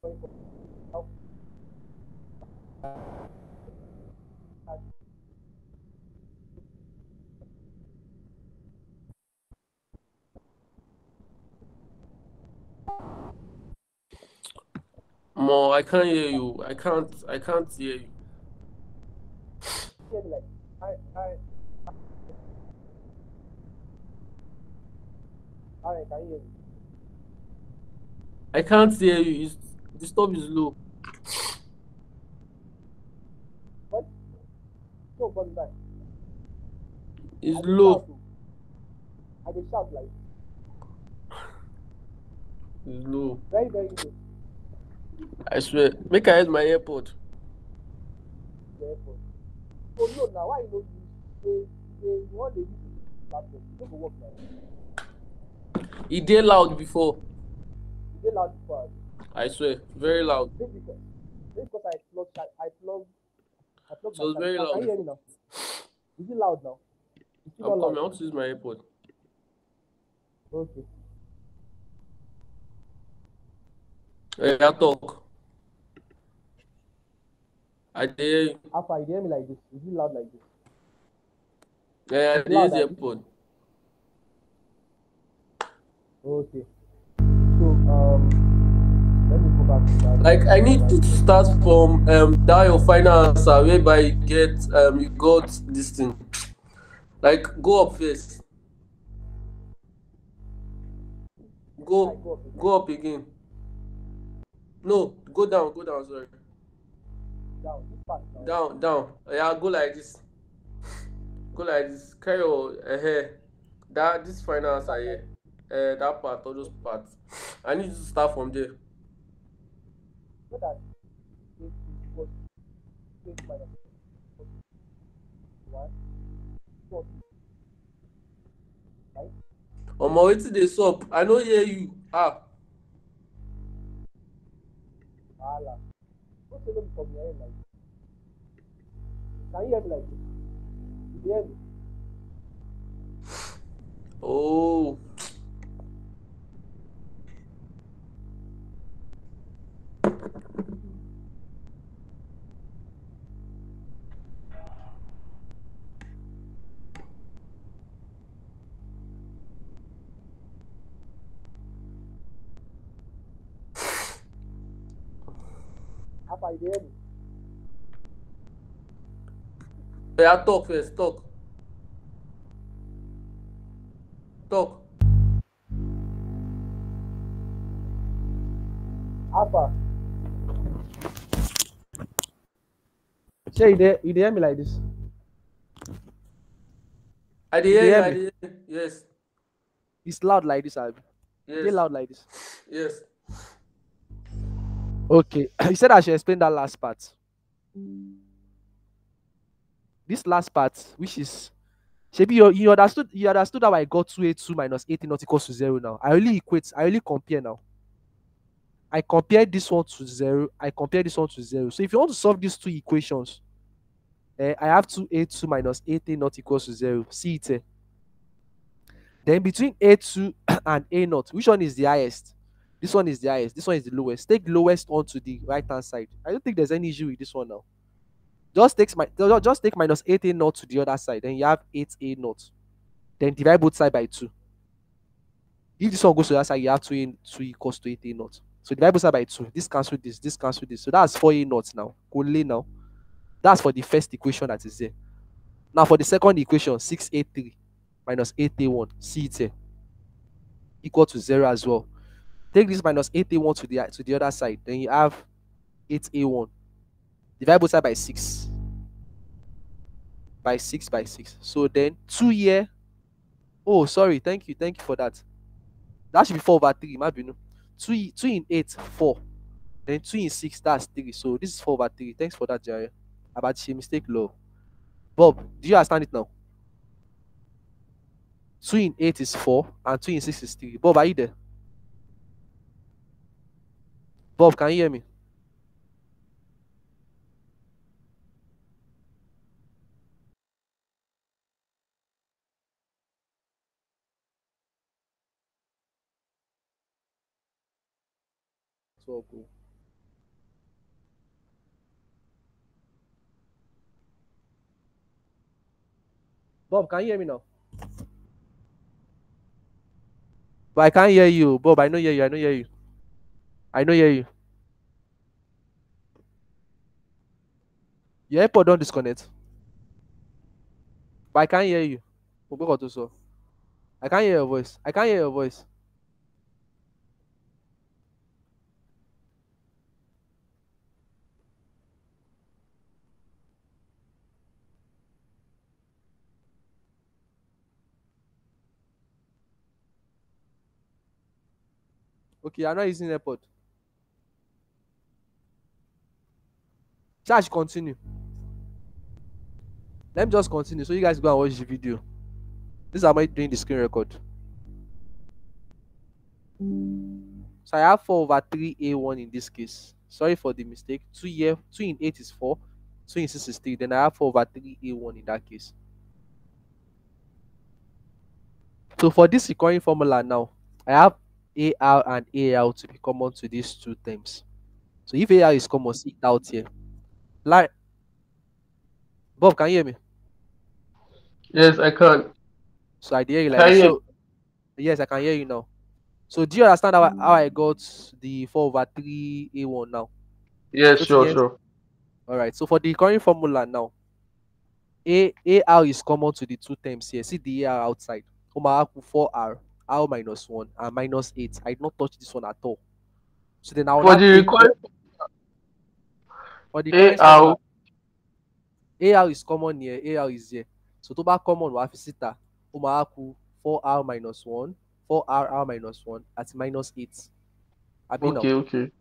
Current formula. How Omo, I can't hear you. I can't hear you. Hear me like I can you hear me? I can't hear you. The stop is low. What? No, but like It's I dey shout low. o. I dey shout like It's low. very very low. I swear. Make I use my AirPod. Therefore, so no now why you no use you wan dey use laptop, e no go work now. It did loud before. E dey loud before abi? I swear. Very loud. Maybe because I plug So my it's charge. very Now loud can you hear before. me now? Is it loud now? It's still I'm not loud. coming. I want to use my AirPod. Okay. Yeah, talk. I dey hear you. Alpha, you dey hear me like this? Is it loud like this? Yeah, I It's dey use loud the abi? AirPod. Okay. So let me go back to that. Like I need to start from that your final answer whereby you got this thing. Like go up first. I Go go up again. go up again. No, go down, sorry. Down. This part now. Down. Yeah, go like this. Go like this. Carry your hair. That this final This part answer now. here. That part, all those parts. I need you to start from there. So that it was 20 minus 1, 4, right? Omo, wetin dey sup? I no hear you. Wahala. Don't say no be from your end like this. Can you hear me like this? You dey hear me? Oh. Alpha, you dey hear me? Yeah, talk first. Talk. Alpha. Say you dey hear me like this? I dey You dey hear you. hear I me? dey hear you. Yes. It's loud like this, abi? Dey Yes. loud like this. Yes. Okay. You said I should explain that last part. This last part, which is Shebi, you understood how I got 282 minus 80 not equals to 0 now. I only compare now. I compare this one to 0. I compare this one to 0. So if you want to solve these two equations, I have 282 minus 80 not equals to 0. See it here. Then between A2 and A0, which one is the highest? This one is the highest. This one is the lowest. Take the lowest onto the right hand side. I don't think there's any issue with this one now. Just take minus 8A0 to the other side. Then you have 8A0. Then divide both side by 2. If this one goes to that side, you have 2 equals to 8A0. So divide both side by 2. This cancel this cancel this. So that's 4A0 now. Only now. That's for the first equation that is there. Now for the second equation, 6A3 minus 8A1. See it here. Equal to 0 as well. Take this minus 8A1 to the other side. Then you have 8A1. Divide both side by 6. By 6 by 6. So then 2 here. Oh, sorry. Thank you for that. That should be 4 over 3. Maybe 2 in 8, 4. Then 2 in 6, that's 3. So this is 4 over 3. Thanks for that, Jerry. About she mistake low. Bob, do you understand it now? 2 in 8 is 4, and 2 in 6 is 3. Bob, are you there? Bob, can you hear me? So cool. Bob, can you hear me now? But I can't hear you. Bob, I know hear you. I know hear you. Your AirPod don't disconnect. But I can't hear you. Mo gbọ́ nǹkan tó sọ. I can't hear your voice. I can't hear your voice. Okay, I'm not using AirPod. Charge continue. Let me just continue so you guys go and watch the video. This is how I'm doing the screen record. So I have 4/3 A1 in this case. Sorry for the mistake. 2 in 8 is 4. 2 in 6 is 3. Then I have 4/3 A1 in that case. So for this recurring formula now, I have AR and AL to be common to these two terms. So if AR is common, see it out here. Like Bob, can you hear me? Yes, I can. So I hear you like Can this. you? So yes, I can hear you now. So do you understand how I got the 4/3 A1 now? Yes, So sure, yes. sure. All right. So for the recurring formula now, AR is common to the two terms here. See the AR outside. Omahaku 4R, R minus 1, and minus 8. I did not touch this one at all. So then I will For not the take required for the current formula. AR, AR is common here, AR is here. So tó bá common wàá fi síta, ó máa kù 4R minus 1, 4R minus 1 àti minus 8. Àbí now? okay, okay.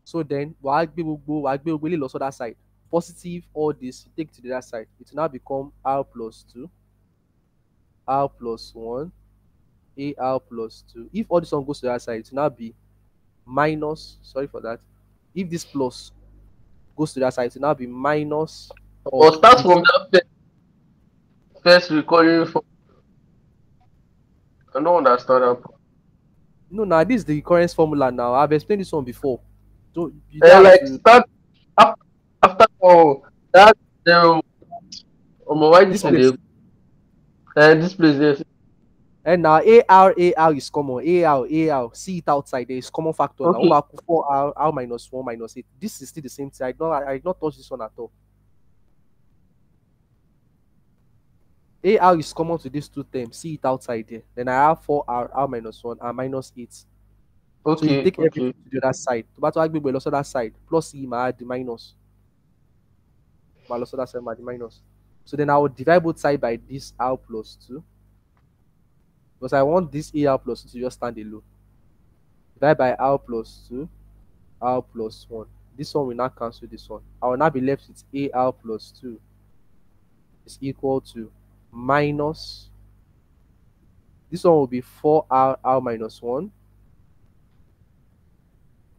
So then wàá gbé gbogbo eléyìí lọ sọ́dá side. Positive all this, you take to the other side. It will now become R plus 2, R plus 1, AR plus 2. If all this one goes to the other side, it will now be minus, sorry for that. If this plus goes to the other side, it will now be minus of But start this. from that first recording. I don't understand that. No, now this is the current formula now. I've explained this one before. So you don't have Like to start after, after that zero. Why this this in place. the this place there? And now AR is common. AR, see it outside. There is common factor now. Okay, Oma 4R, R minus 1 minus 8. This is still the same thing. I did not touch this one at all. AR is common to these two terms. See it outside there. Then I have 4R, R minus 1, and minus 8. So you okay, take everything okay. to the other side. To battle agbe also that side. Plus E ma add the minus. Ma also that side ma the minus. So then I will divide both sides by this R plus 2. Because I want this AR plus 2 to just stand alone. Divide by R plus 2, R plus 1. This one will not cancel this one. I will now be left with AR plus 2 is equal to minus. This one will be 4R minus 1.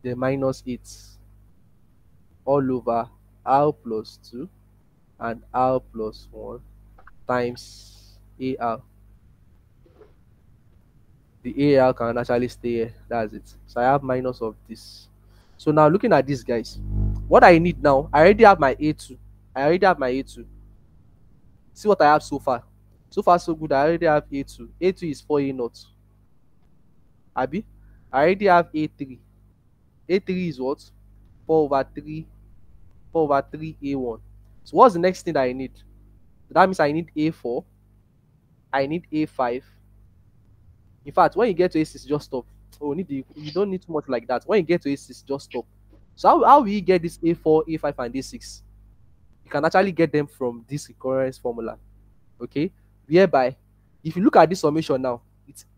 Then minus 8 all over R plus 2 and R plus 1 times AR. The AR can actually stay here. That's it. So I have minus of this. So now looking at this, guys, what I need now, I already have my A2. I already have my A2. See what I have so far. So far, so good. I already have A2. A2 is 4A naught. Abi? I already have A3. A3 is what? 4/3. 4/3 A1. So what's the next thing that I need? So that means I need A4. I need A5. In fact, when you get to A6, just stop. Oh, you don't need too much like that. When you get to A6, just stop. So how will you get this A4, A5, and A6? You can actually get them from this recurrence formula. Okay? Whereby, if you look at this summation now,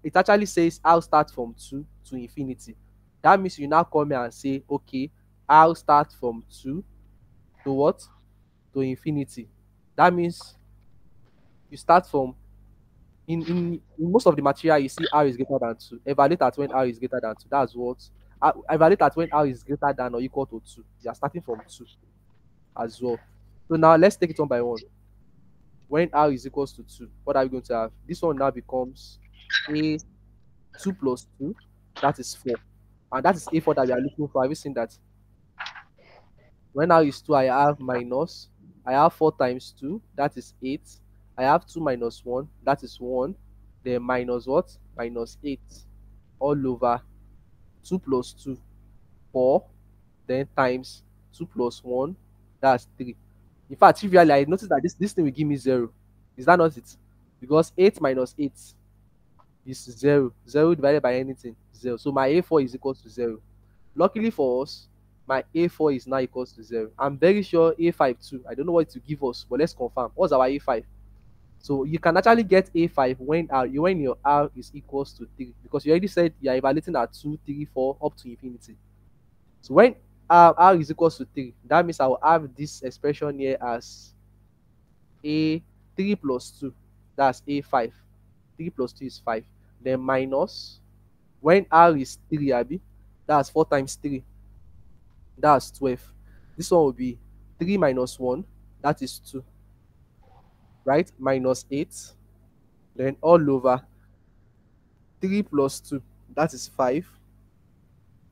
it actually says I'll start from 2 to infinity. That means you now come here and say, okay, I'll start from 2 to what? To infinity. That means you start from in most of the material you see R is greater than 2. Evaluate at when R is greater than 2. That's what evaluate at when R is greater than or equal to 2. You are starting from 2 as well. So now let's take it one by one. When R is equals to 2, what are we going to have? This one now becomes A2 plus 2, that is 4. And that is A4 that we are looking for. Have you seen that? When R is 2, I have minus. I have 4 times 2, that is 8. I have 2 minus 1, that is 1. Then minus what? Minus 8 all over 2 plus 2, 4. Then times 2 plus 1, that's 3. In fact, trivially, I noticed that this thing will give me 0. Is that not it? Because 8 minus 8 is 0. 0 divided by anything, 0. So my A4 is equal to 0. Luckily for us, my A4 is now equals to 0. I'm very sure A5 too. I don't know what to give us, but let's confirm. What's our A5? So you can actually get A5 when your R is equals to 3, because you already said you are evaluating at 2, 3, 4 up to infinity. So when R is equals to 3, that means I will have this expression here as A3 plus 2. That's A5. 3 plus 2 is 5. Then minus, when R is 3, Abi, that's 4 times 3. That's 12. This one will be 3 minus 1, that is 2. Right? Minus 8. Then all over 3 plus 2, that is 5.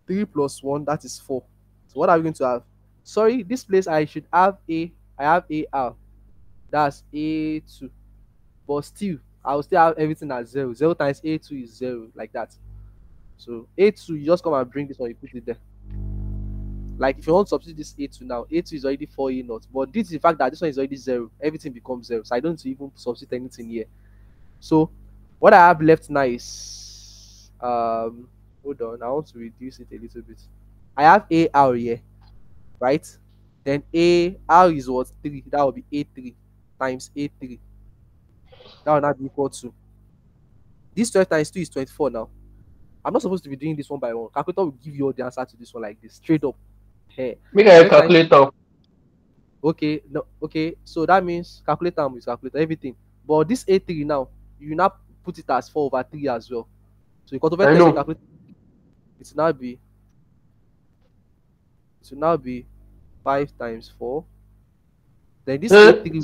3 plus 1, that is 4. So what are we going to have? Sorry, this place I should have I have AR. That's A2. But still, I will still have everything at 0. 0 times A2 is 0, like that. So A2, you just come and bring this one, you put it there. Like if you want to substitute this A2 now, A2 is already 4A naught. But due to the fact that this one is already 0, everything becomes 0. So I don't need to even substitute anything here. So what I have left now is hold on, I want to reduce it a little bit. I have AR here, right? Then AR is what? 3. That will be A3 times A3. That will not be equal to this 12 times 2 is 24 now. I'm not supposed to be doing this one by one. Calculator will give you all the answer to this one like this, straight up. Hey, Make a 12 times, calculator. okay, no, okay. So that means calculator is calculator everything. But this A3 now, you now put it as 4 over 3 as well. So you convert I this, you know. calculate it will now be 5 times 4. Then this Eh, A3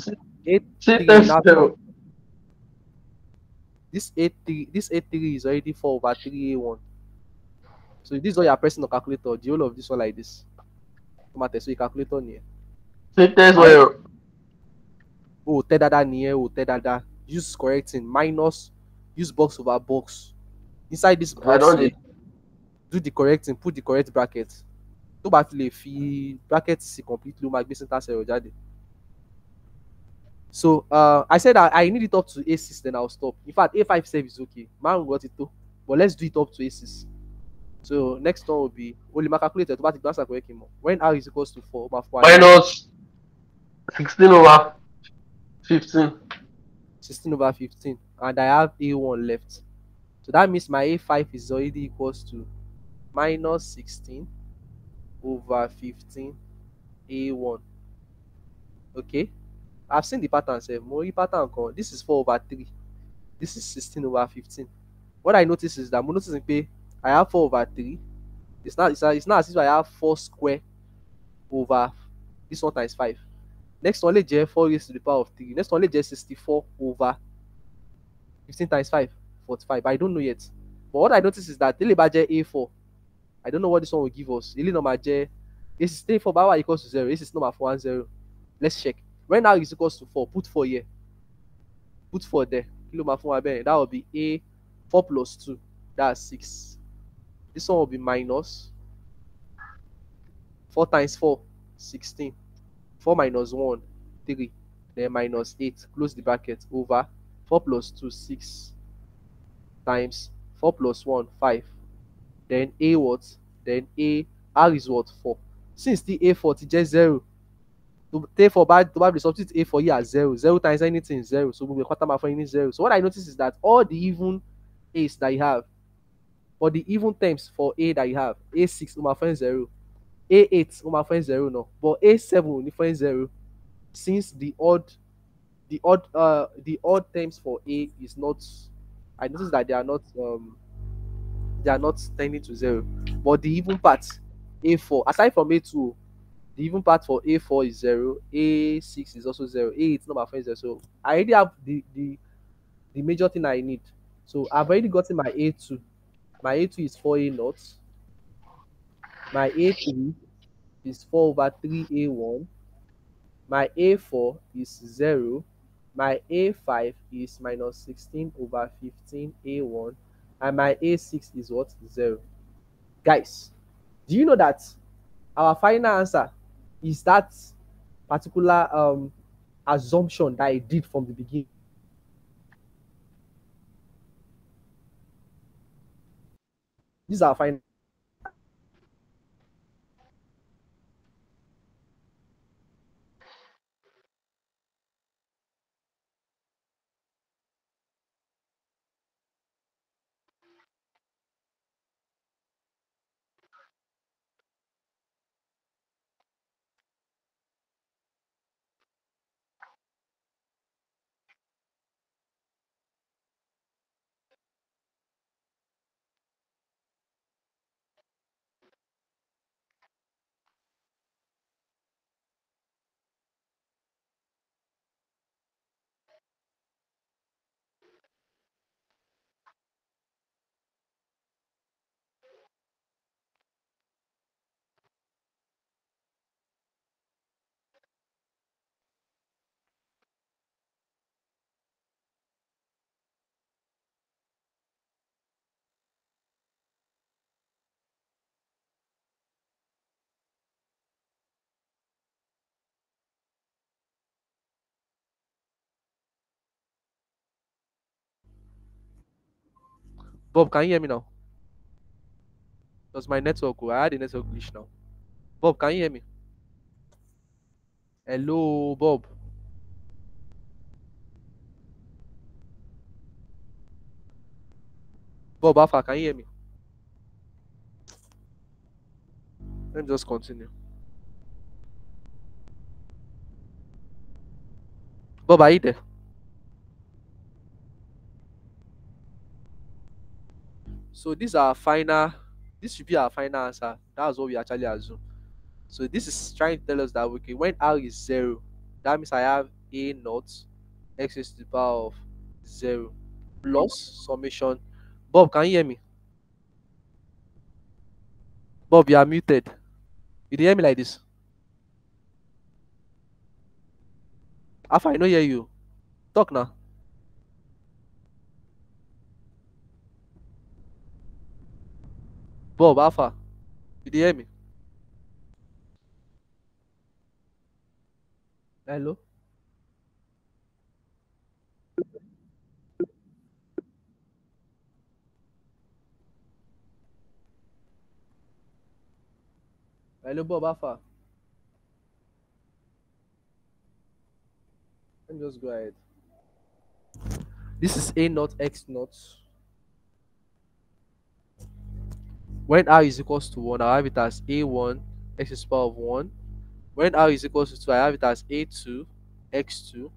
see will times now zero. this A3 is already 4 over 3A1. So this is all you are pressing on calculator, the whole of this one like this. Matter, so you calculate on here. See times I zero. oh tell that near oh tell that use correcting minus use box over box. Inside this I box don't here, need. do the correcting, put the correct bracket. Tó bá fi lè fi bracket sí completely ó máa gbé syntax error jáde. So I said that I need it up to A6, then I'll stop. In fact, A5 save is okay. Man got it too. But let's do it up to A6. So next one will be only my calculator to back the answer correct more. When R is equals to 4, over 4 Minus 16 over 15. 16 over 15, and I have A1 left. So that means my A5 is already equals to minus 16 over 15 A1. Okay, I've seen the pattern. Say more pattern. This is 4 over 3. This is 16 over 15. What I notice is that I'm noticing pay I have 4 over 3. It's not as if I have 4 square over this one times 5. Next one, let's just 4 raised to the power of 3. Next one, let's just 64 over 15 times 5, 45. But I don't know yet. But what I notice is that Tele Baje A4. I don't know what this one will give us. Really number J. This is stay for power equals to 0. This is number 410. Let's check. When R is equals to 4, put 4 here. Put 4 there. That will be A 4 plus 2. That's 6. This one will be minus 4 times 4, 16. 4 minus 1, 3. Then minus 8. Close the bracket over 4 plus 2, 6. Times 4 plus 1, 5. Then A what? Then A R is what? 4. Since the A4 is just 0. To take for bad to have the substitute A for here as 0. 0 times anything is 0. So we'll be quarter for any 0. So what I notice is that all the even A's that you have, or the even terms for A that you have, A6 will find 0. A8 will find 0 no. But A7 will find 0. Since the odd terms for A is not, I notice that they are not tending to 0. But the even part A4, aside from A2, the even part for A4 is 0, A6 is also 0, A8 number 4 is 0. So I already have the major thing I need. So I've already gotten my A2. My A2 is 4A naught. My A3 is 4 over 3A1. My A4 is 0. My A5 is minus 16 over 15A1. And my A6 is what? 0. Guys, do you know that our final answer is that particular assumption that I did from the beginning. These are final. Bob, can you hear me now? Does my network go? I had a network glitch now. Bob, can you hear me? Hello, Bob. Bob Alpha, can you hear me? Let me just continue. Bob, are you there? So these are final. This should be our final answer. That's what we actually assume. So this is trying to tell us that okay, when r is 0, that means I have a naught x raised to the power of 0 plus summation. Bob, can you hear me? Bob, you are muted. You dey hear me like this? Alpha, I no hear you. Talk now. Bob, Alpha, you dey hear me? Hello? Hello, Bob Alpha. Let me just go ahead. This is a naught x naught. When r is equals to 1, I have it as a1 x to the power of 1. When r is equals to 2, I have it as a2 x2,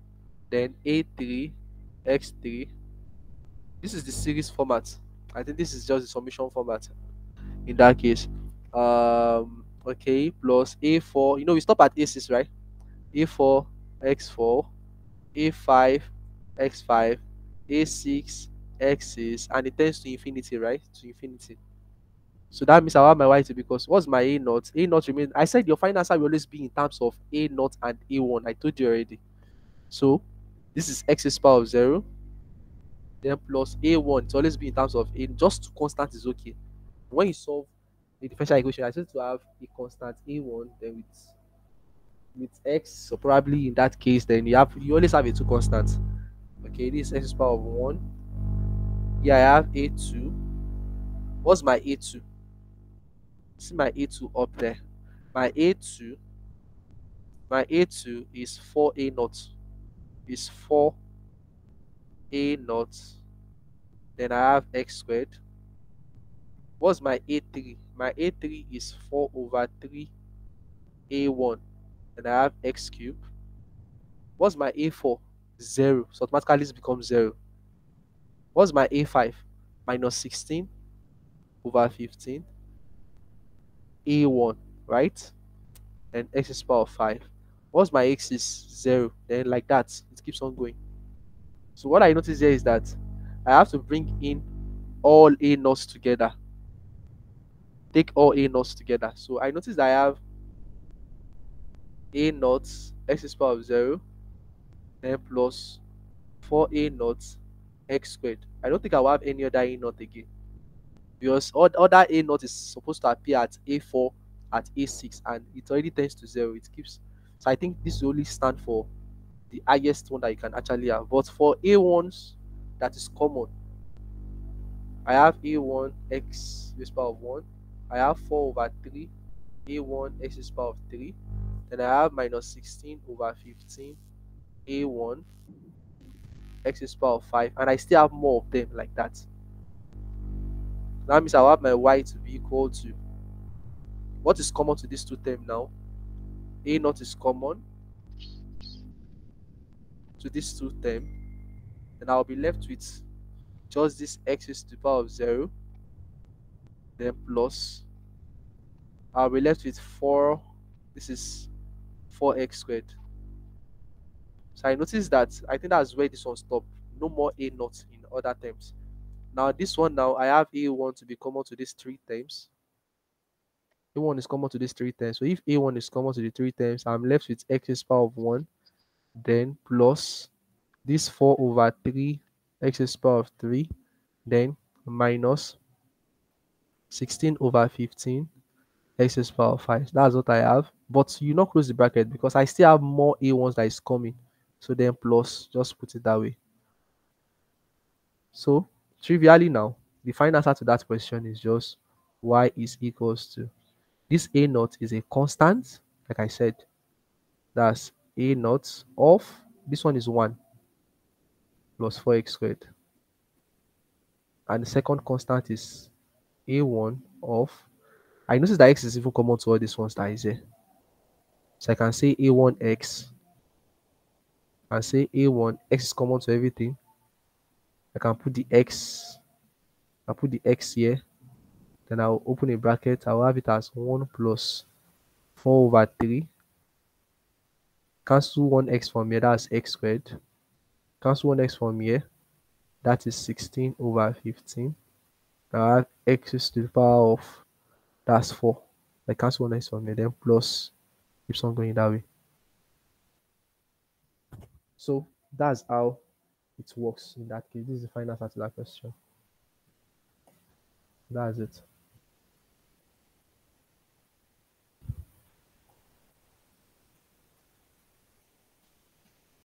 then a3 x3. This is the series format. I think this is just the summation format in that case. Okay, plus a4. You know, we stop at a6, right? a4 x4, a5 x5, a6 x6, and it tends to infinity, right? To infinity. So that means I have my y2 because what's my a naught? A naught remains. I said your final answer will always be in terms of a naught and a1. I told you already. So this is x is power of 0, then plus a1. It's always be in terms of a. Just two constant is okay. When you solve the differential equation, I said to have a constant a1, then with x, so probably in that case, then you always have a two constants. Okay, this is x is power of 1. Yeah, I have a2. What's my a2? See my a2 up there. My a2 my a2 is 4a naught. Is 4a naught. Then I have x squared. What's my a3? My a3 is 4 over 3a1. And I have x cubed. What's my a4? 0. So automatically this becomes 0. What's my a5? Minus 16 over 15 a1, right? And x is power of 5. What's my x is 0. Then like that, it keeps on going. So what I notice here is that I have to bring in all a naughts together. Take all a naughts together. So I notice that I have a naught x is power of 0, then plus 4a naught x squared. I don't think I will have any other a naught again. Because all other a naught is supposed to appear at a4, at a6, and it already tends to 0. It keeps So I think this will only stand for the highest one that you can actually have. But for A1s, that is common. I have A1 x raised power of 1. I have 4 over 3 A1 x raised power of 3. Then I have minus 16 over 15 A1 x raised power of 5. And I still have more of them like that. That means I'll have my y to be equal to what is common to these two terms now. A naught is common to these two terms. Then I'll be left with just this x raised to the power of 0. Then plus I'll be left with 4. This is 4x squared. So I noticed that I think that's where this one stopped. No more a naught in other terms. Now this one now I have a1 to be common to these three terms. A1 is common to these three terms. So if a1 is common to the three terms, I'm left with x raised power of 1, then plus this 4 over 3 x raised power of 3, then minus 16 over 15 x raised power of 5. That's what I have. But you not close the bracket because I still have more a1s that is coming. So then plus, just put it that way. So trivially now, the final answer to that question is just y is equals to this a naught is a constant, like I said. That's a naught of this one is 1 plus 4x squared. And the second constant is a1 of I notice that x is even common to all these ones that is here. So I can say a1x and say a1 x is common to everything. I can put the x, I'll put the x here, then I'll open a bracket. I'll have it as 1 plus 4 over 3. Cancel 1x from here, that's x squared. Cancel 1x from here, that is 16 over 15. Now I have x is to the power of, that's 4. I cancel 1x from here, then plus, keeps on going that way. So that's how it works in that case. This is the final answer to that question. That's it.